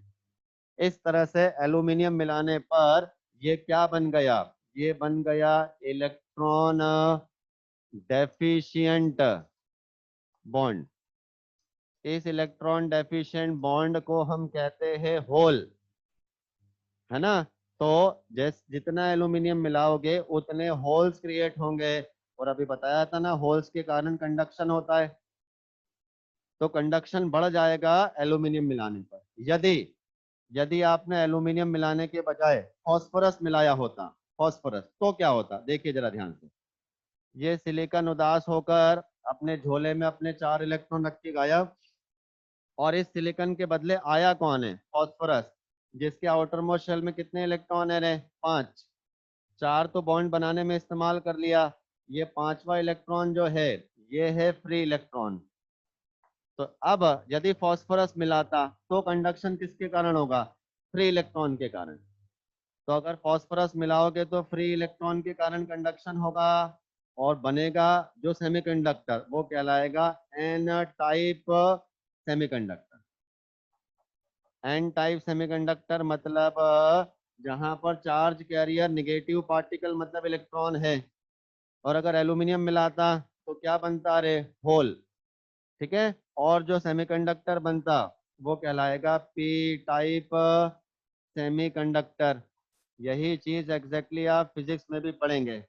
इस तरह से एल्यूमिनियम मिलाने पर ये क्या बन गया? ये बन गया इलेक्ट्रॉन डेफिशिएंट बॉन्ड। इस इलेक्ट्रॉन डेफिशिएंट बॉन्ड को हम कहते हैं होल, है ना? तो जितना एल्यूमिनियम मिलाओगे उतने होल्स क्रिएट होंगे। और अभी बताया था ना, होल्स के कारण कंडक्शन होता है, तो कंडक्शन बढ़ जाएगा एल्यूमिनियम मिलाने पर। यदि यदि आपने एल्यूमिनियम मिलाने के बजाय फास्फोरस मिलाया होता, फास्फोरस, तो क्या होता? देखिए जरा ध्यान से। ये सिलिकॉन उदास होकर अपने झोले में अपने 4 इलेक्ट्रॉन रख के गायब, और इस सिलिकॉन के बदले आया कौन है? फास्फोरस, जिसके आउटर मोस्ट शेल में कितने इलेक्ट्रॉन है रे? 5। 4 तो बॉन्ड बनाने में इस्तेमाल कर लिया, ये 5वां इलेक्ट्रॉन जो है ये है फ्री इलेक्ट्रॉन। तो अब यदि फास्फोरस मिलाता तो कंडक्शन किसके कारण होगा? फ्री इलेक्ट्रॉन के कारण। तो अगर फास्फोरस मिलाओगे तो फ्री इलेक्ट्रॉन के कारण कंडक्शन होगा, और बनेगा जो सेमीकंडक्टर, वो कहलाएगा N type semiconductor. N type semiconductor मतलब जहां पर चार्ज कैरियर नेगेटिव पार्टिकल मतलब इलेक्ट्रॉन है। और अगर एल्यूमिनियम मिलाता तो क्या बनता रे? होल। ठीक है, और जो सेमीकंडक्टर बनता वो कहलाएगा पी टाइप सेमीकंडक्टर। यही चीज एग्जैक्टली आप फिजिक्स में भी पढ़ेंगे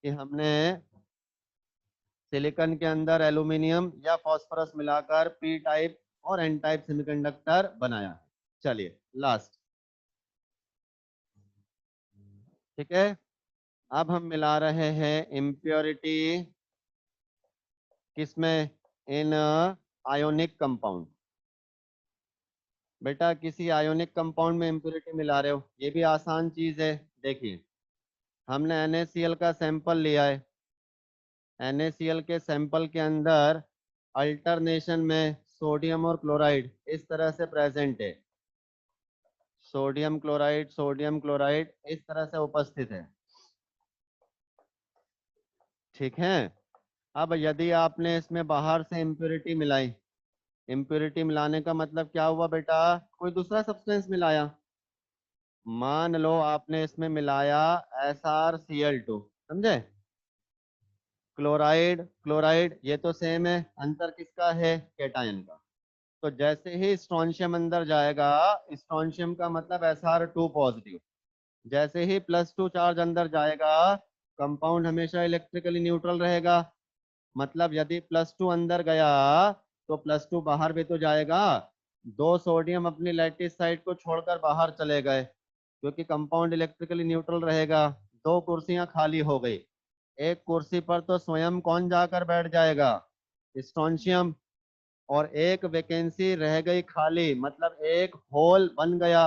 कि हमने सिलिकॉन के अंदर एल्यूमिनियम या फास्फोरस मिलाकर पी टाइप और एन टाइप सेमीकंडक्टर बनाया है। चलिए लास्ट। ठीक है, अब हम मिला रहे हैं इम्प्योरिटी, किसमें? इन आयोनिक कंपाउंड। बेटा किसी आयोनिक कंपाउंड में इम्प्योरिटी मिला रहे हो, ये भी आसान चीज है। देखिए, हमने NaCl का सैंपल लिया है, NaCl के सैंपल के अंदर अल्टरनेशन में सोडियम और क्लोराइड इस तरह से प्रेजेंट है, सोडियम क्लोराइड इस तरह से उपस्थित है। ठीक है, अब यदि आपने इसमें बाहर से इम्प्योरिटी मिलाई, इम्प्योरिटी मिलाने का मतलब क्या हुआ बेटा? कोई दूसरा सब्सटेंस मिलाया। मान लो आपने इसमें मिलाया SrCl2, समझे? क्लोराइड क्लोराइड ये तो सेम है, अंतर किसका है? कैटायन का। तो जैसे ही स्ट्रोंशियम अंदर जाएगा, स्ट्रोंशियम का मतलब Sr2 पॉजिटिव, जैसे ही +2 चार्ज अंदर जाएगा, कंपाउंड हमेशा इलेक्ट्रिकली न्यूट्रल रहेगा। मतलब यदि +2 अंदर गया तो +2 बाहर भी तो जाएगा। 2 सोडियम अपनी लैटिस साइड को छोड़कर बाहर चले गए, क्योंकि कंपाउंड इलेक्ट्रिकली न्यूट्रल रहेगा। 2 कुर्सियां खाली हो गई, एक कुर्सी पर तो स्वयं कौन जाकर बैठ जाएगा? स्ट्रोंशियम। और एक वैकेंसी रह गई खाली, मतलब एक होल बन गया,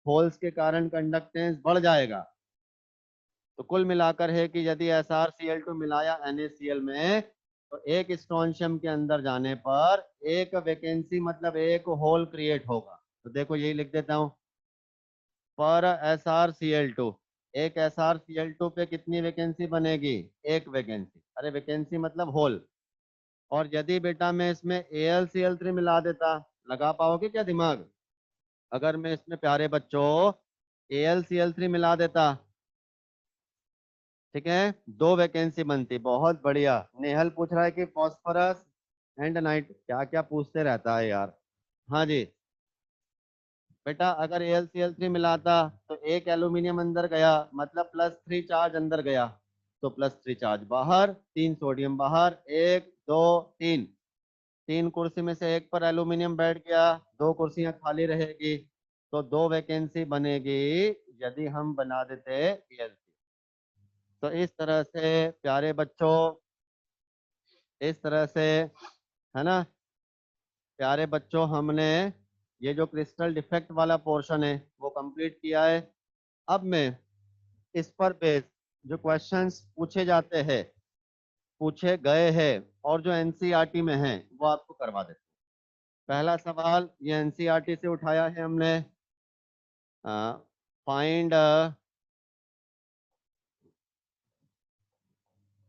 होल्स के कारण कंडक्टेंस बढ़ जाएगा। तो कुल मिलाकर है कि यदि SrCl2 मिलाया NaCl में, तो एक स्ट्रोंशियम के अंदर जाने पर एक वैकेंसी मतलब एक होल क्रिएट होगा। तो देखो यही लिख देता हूं, पर SrCl2, एक SrCl2 पे कितनी वैकेंसी बनेगी? एक वैकेंसी। अरे वैकेंसी मतलब होल। और यदि बेटा मैं इसमें AlCl3 मिला देता, लगा पाओगे क्या दिमाग? अगर मैं इसमें प्यारे बच्चों AlCl3 मिला देता, ठीक है, 2 वैकेंसी बनती। बहुत बढ़िया। नेहल पूछ रहा है कि फॉस्फोरस एंड नाइट क्या क्या पूछते रहता है यार। हाँ जी बेटा, अगर AlCl3 मिलाता तो एक एल्यूमिनियम अंदर गया, मतलब +3 चार्ज अंदर गया, तो +3 चार्ज बाहर, 3 सोडियम बाहर, 1 2 3, 3 कुर्सी में से एक पर एल्यूमिनियम बैठ गया, 2 कुर्सियां खाली रहेगी, तो 2 वैकेंसी बनेगी यदि हम बना देते AlCl। तो इस तरह से प्यारे बच्चों, इस तरह से, है ना प्यारे बच्चों, हमने ये जो क्रिस्टल डिफेक्ट वाला पोर्शन है वो कंप्लीट किया है। अब मैं इस पर बेस जो क्वेश्चंस पूछे जाते हैं पूछे गए हैं और जो एनसीईआरटी में हैं वो आपको करवा देते हैं। पहला सवाल ये एनसीईआरटी से उठाया है हमने, find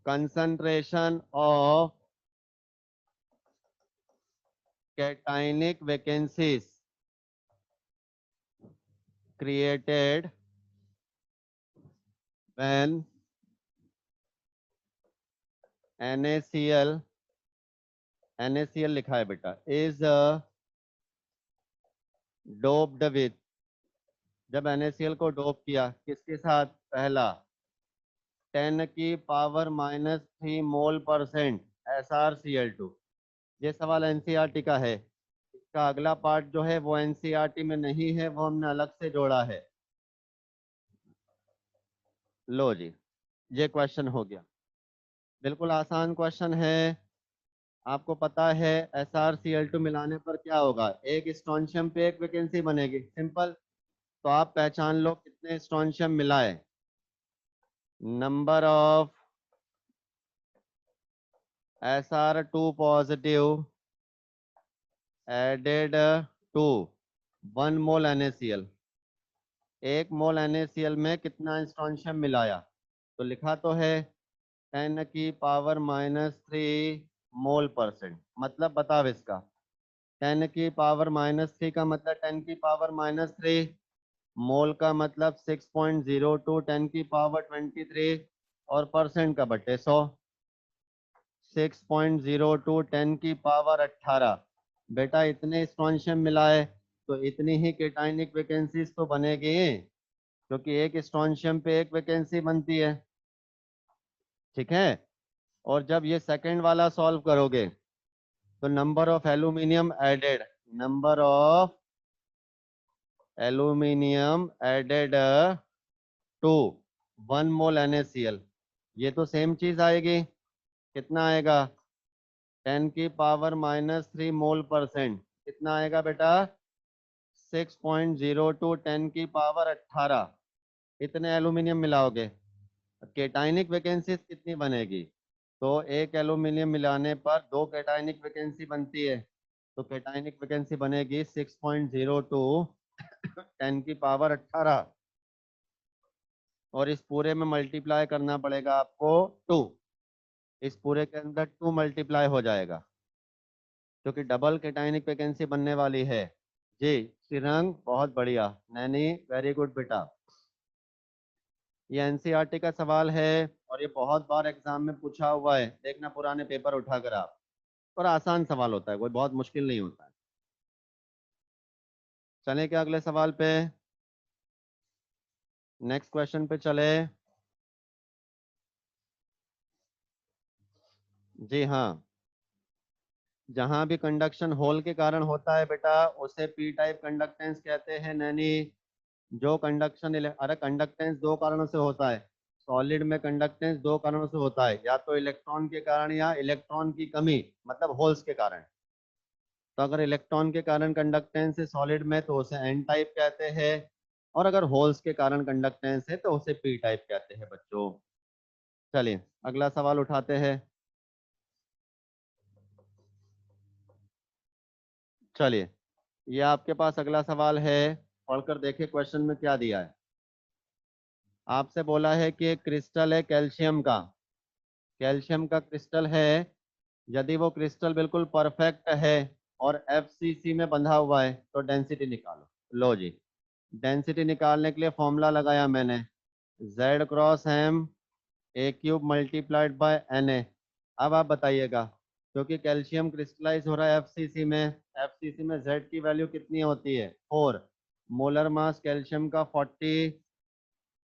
concentration of cationic vacancies created when NaCl लिखा है बेटा, is doped with, जब NaCl को डोप किया किसके साथ, पहला 10⁻³ मोल% SrCl2। ये सवाल एनसीईआरटी का है। इसका अगला पार्ट जो है वो एनसीईआरटी में नहीं है, वो हमने अलग से जोड़ा है। लो जी, ये क्वेश्चन हो गया, बिल्कुल आसान क्वेश्चन है। आपको पता है SrCl2 मिलाने पर क्या होगा, एक स्ट्रोंशियम पे एक वैकेंसी बनेगी, सिंपल। तो आप पहचान लो कितने स्ट्रोंशियम मिलाए, number of Sr2 positive added to 1 mole NaCl। एक मोल NaCl में कितना स्ट्रोंशियम मिलाया, तो लिखा तो है 10⁻³ मोल%। मतलब बताओ इसका, 10⁻³ का मतलब 10⁻³ मोल का मतलब 6.02 10⁻23 और परसेंट का बटे 100, 6.02 10⁻18। बेटा इतने स्ट्रोंशियम मिलाए तो इतनी ही केटाइनिक वैकेंसीज तो बनेगी, क्योंकि एक स्ट्रोंशियम पे एक वैकेंसी बनती है, ठीक है। और जब ये सेकंड वाला सॉल्व करोगे तो number of aluminium added, number of aluminium added to 1 mole NaCl, ये तो सेम चीज आएगी, कितना आएगा 10⁻³ मोल%, कितना आएगा बेटा 6.02 10⁻18। इतने एल्यूमिनियम मिलाओगे, केटाइनिक वैकेंसी कितनी बनेगी, तो एक एल्यूमिनियम मिलाने पर दो केटाइनिक वैकेंसी बनती है, तो केटाइनिक वैकेंसी बनेगी 6.02 10⁻18, और इस पूरे में मल्टीप्लाई करना पड़ेगा आपको 2, इस पूरे के अंदर 2 मल्टीप्लाई हो जाएगा, क्योंकि डबल केटाइनिक वैकेंसी बनने वाली है। जी श्रीरंग बहुत बढ़िया, नैनी वेरी गुड बेटा। ये एनसीईआरटी का सवाल है और ये बहुत बार एग्जाम में पूछा हुआ है, देखना पुराने पेपर उठाकर आप, और आसान सवाल होता है, कोई बहुत मुश्किल नहीं होता है। चले क्या अगले सवाल पे, नेक्स्ट क्वेश्चन पे चले। जी हाँ, जहां भी कंडक्शन होल के कारण होता है बेटा उसे पी टाइप कंडक्टेंस कहते हैं नैनी। जो कंडक्शन, अरे कंडक्टेंस दो कारणों से होता है, सॉलिड में कंडक्टेंस दो कारणों से होता है, या तो इलेक्ट्रॉन के कारण या इलेक्ट्रॉन की कमी, मतलब होल्स के कारण। तो अगर इलेक्ट्रॉन के कारण कंडक्टेंस है सॉलिड में तो उसे एन टाइप कहते हैं, और अगर होल्स के कारण कंडक्टेंस है तो उसे पी टाइप कहते हैं बच्चों। चलिए अगला सवाल उठाते हैं। चलिए ये आपके पास अगला सवाल है, पढ़कर देखिए क्वेश्चन में क्या दिया है। आपसे बोला है कि एक क्रिस्टल है कैल्शियम का, कैल्शियम का क्रिस्टल है, यदि वो क्रिस्टल बिल्कुल परफेक्ट है और एफसीसी में बंधा हुआ है तो डेंसिटी निकालो। लो जी, डेंसिटी निकालने के लिए फॉर्मूला लगाया मैंने, Z×m A³ multiplied by Na। अब आप बताइएगा, क्योंकि कैल्शियम क्रिस्टलाइज हो रहा है एफसीसी में, एफसीसी में Z की वैल्यू कितनी होती है 4, मोलर मास कैल्शियम का 40,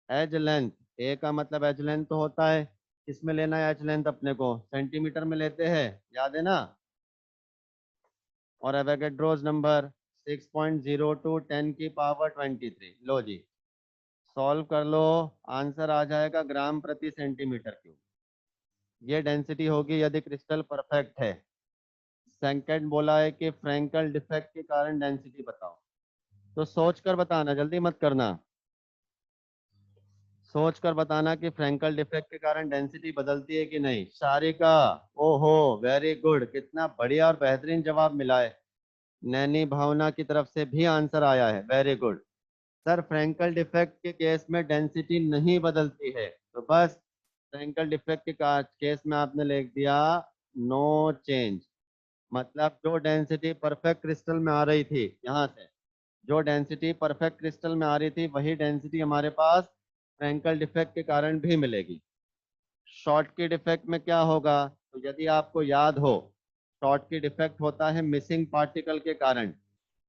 एज लेंथ, ए का मतलब एज लेंथ तो होता है, किसमें लेना है एज लेंथ अपने को, सेंटीमीटर में लेते हैं, याद है ना। और एवोगैड्रोस नंबर 6.02 10⁻23। लो जी सॉल्व कर लो, आंसर आ जाएगा ग्राम प्रति सेंटीमीटर क्यूब। ये डेंसिटी होगी यदि क्रिस्टल परफेक्ट है। सेकंड बोला है कि फ्रैंकल डिफेक्ट के कारण डेंसिटी बताओ, तो सोच कर बताना, जल्दी मत करना, सोच कर बताना कि फ्रैंकल डिफेक्ट के कारण डेंसिटी बदलती है कि नहीं। शारिका, ओहो, वेरी गुड, कितना बढ़िया और बेहतरीन जवाब मिला है। नैनी भावना की तरफ से भी आंसर आया है, very good. Sir, Frenkel defect के केस में डेंसिटी नहीं बदलती है, तो बस फ्रैंकल डिफेक्ट के केस में आपने लिख दिया नो चेंज। मतलब जो डेंसिटी परफेक्ट क्रिस्टल में आ रही थी यहाँ से, जो डेंसिटी परफेक्ट क्रिस्टल में आ रही थी वही डेंसिटी हमारे पास फ्रैंकल डिफेक्ट के कारण भी मिलेगी। शॉर्टकी डिफेक्ट में क्या होगा, तो यदि आपको याद हो, शॉर्टकी डिफेक्ट होता है मिसिंग पार्टिकल के कारण।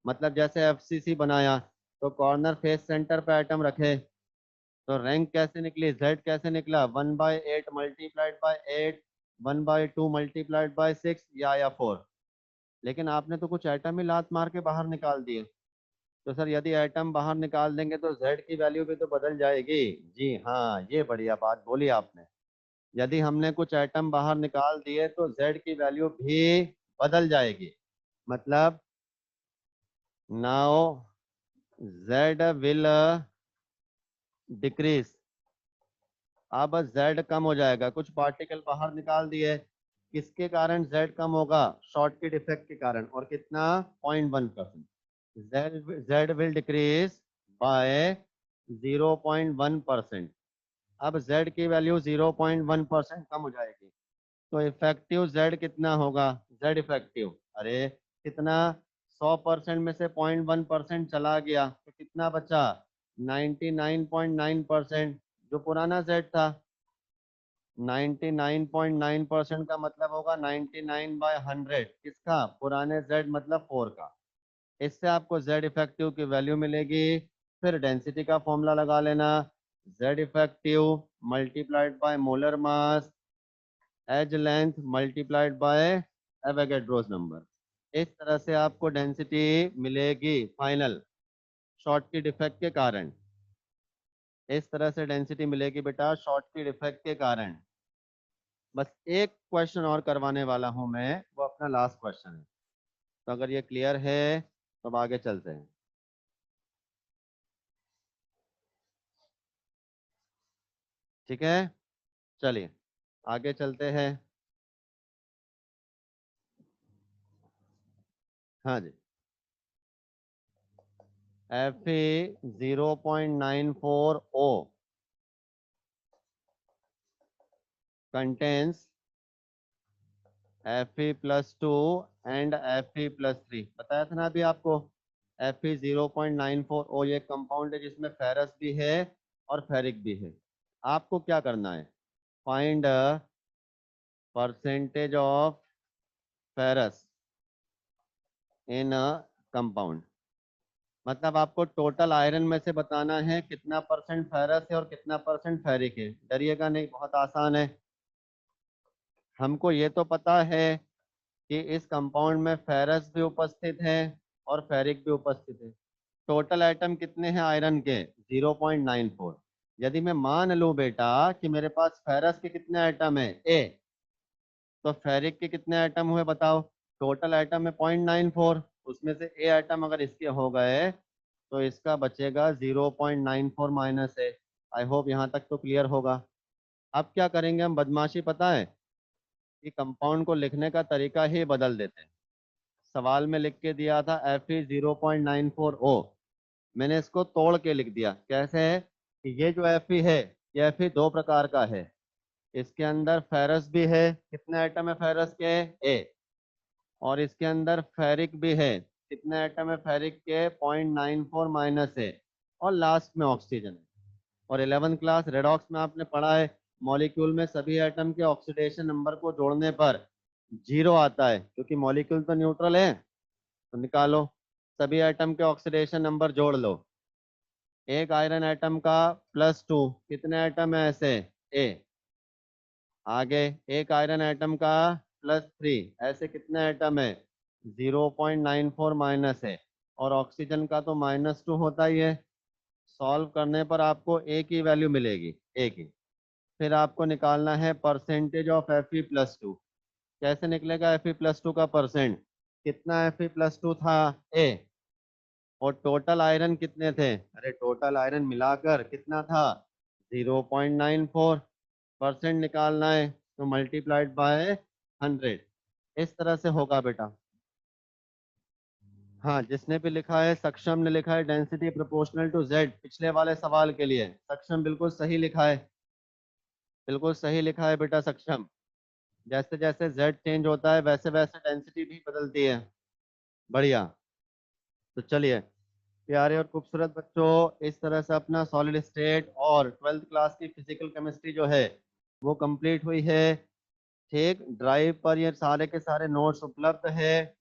मतलब जैसे एफसीसी बनाया तो कॉर्नर फेस सेंटर पे एटम रखे, तो रैंक कैसे निकली, जेड कैसे निकला, 1/8 मल्टीप्लाइड बाय 8, 1/2 मल्टीप्लाइड बाय 6 या 4। लेकिन आपने तो कुछ एटम ही लात मार के बाहर निकाल दिए। तो सर यदि एटम बाहर निकाल देंगे तो जेड की वैल्यू भी तो बदल जाएगी। जी हाँ, ये बढ़िया बात बोली आपने। यदि हमने कुछ एटम बाहर निकाल दिए तो जेड की वैल्यू भी बदल जाएगी। मतलब नाउ जेड विल डिक्रीज। अब जेड कम हो जाएगा, कुछ पार्टिकल बाहर निकाल दिए, किसके कारण जेड कम होगा, शॉर्टकट इफेक्ट के कारण। और कितना, 0.1%। Z will decrease by 0.1%। अब z की वैल्यू 0.1% कम हो जाएगी, तो इफेक्टिव z कितना होगा, z इफेक्टिव, अरे कितना, 100% में से 0.1% चला गया तो कितना बचा, 99.9%, जो पुराना z था। 99.9% का मतलब होगा 99/100 किसका, पुराने z मतलब 4 का। इससे आपको z इफेक्टिव की वैल्यू मिलेगी। फिर डेंसिटी का फॉर्मूला लगा लेना, z effective multiplied by molar mass edge length multiplied by Avogadro's number. इस तरह से आपको डेंसिटी मिलेगी फाइनल, शॉर्ट की डिफेक्ट के कारण। इस तरह से डेंसिटी मिलेगी बेटा शॉर्ट की डिफेक्ट के कारण। बस एक क्वेश्चन और करवाने वाला हूं मैं, वो अपना लास्ट क्वेश्चन है। तो अगर ये क्लियर है तो अब आगे चलते हैं। ठीक है, चलिए आगे चलते हैं। हाँ जी, Fe0.94O contains Fe+2 and Fe+3। बताया था ना अभी आपको, Fe0.94O ये कंपाउंड है जिसमें फेरस भी है और फेरिक भी है। आपको क्या करना है, find percentage of ferrous in a compound. मतलब आपको टोटल आयरन में से बताना है कितना परसेंट फेरस है और कितना परसेंट फेरिक है। डरिएगा नहीं, बहुत आसान है। हमको ये तो पता है कि इस कंपाउंड में फेरस भी उपस्थित है और फेरिक भी उपस्थित है। टोटल एटम कितने हैं आयरन के, 0.94। यदि मैं मान लूं बेटा कि मेरे पास फेरस के कितने एटम है, ए, तो फेरिक के कितने एटम हुए बताओ। टोटल एटम है 0.94, उसमें से ए एटम अगर इसके हो गए तो इसका बचेगा 0.94 माइनस है। आई होप यहाँ तक तो क्लियर होगा। अब क्या करेंगे हम, बदमाशी पता है, कि कंपाउंड को लिखने का तरीका ही बदल देते हैं। सवाल में लिख के दिया था Fe0.94O, मैंने इसको तोड़ के लिख दिया। कैसे है कि ये जो Fe है, ये Fe दो प्रकार का है। इसके अंदर फेरस भी है, कितने एटम है फेरस के, ए, और इसके अंदर फेरिक भी है, कितने एटम है फेरिक के, 0.94 माइनस है, और लास्ट में ऑक्सीजन है। और 11th क्लास रेडॉक्स में आपने पढ़ा है, मॉलिक्यूल में सभी एटम के ऑक्सीडेशन नंबर को जोड़ने पर जीरो आता है, क्योंकि मॉलिक्यूल तो न्यूट्रल है। तो निकालो, सभी एटम के ऑक्सीडेशन नंबर जोड़ लो। एक आयरन एटम का +2, कितने एटम है ऐसे, ए। आगे एक आयरन एटम का +3, ऐसे कितने एटम है, 0.94 माइनस है। और ऑक्सीजन का तो -2 होता ही है। सॉल्व करने पर आपको ए की वैल्यू मिलेगी, ए की। फिर आपको निकालना है परसेंटेज ऑफ Fe+2। कैसे निकलेगा Fe+2 का परसेंट, कितना Fe+2 था, ए, और टोटल आयरन कितने थे, अरे टोटल आयरन मिलाकर कितना था, 0.94% निकालना है तो मल्टीप्लाइड बाय 100, इस तरह से होगा बेटा। हाँ, जिसने भी लिखा है, सक्षम ने लिखा है डेंसिटी प्रोपोर्शनल टू जेड पिछले वाले सवाल के लिए, सक्षम बिल्कुल सही लिखा है, बिल्कुल सही लिखा है बेटा सक्षम। जैसे जैसे जेड चेंज होता है वैसे वैसे डेंसिटी भी बदलती है। बढ़िया। तो चलिए प्यारे और खूबसूरत बच्चों, इस तरह से अपना सॉलिड स्टेट और ट्वेल्थ क्लास की फिजिकल केमिस्ट्री जो है वो कंप्लीट हुई है। ठीक, ड्राइव पर ये सारे के सारे नोट्स उपलब्ध है।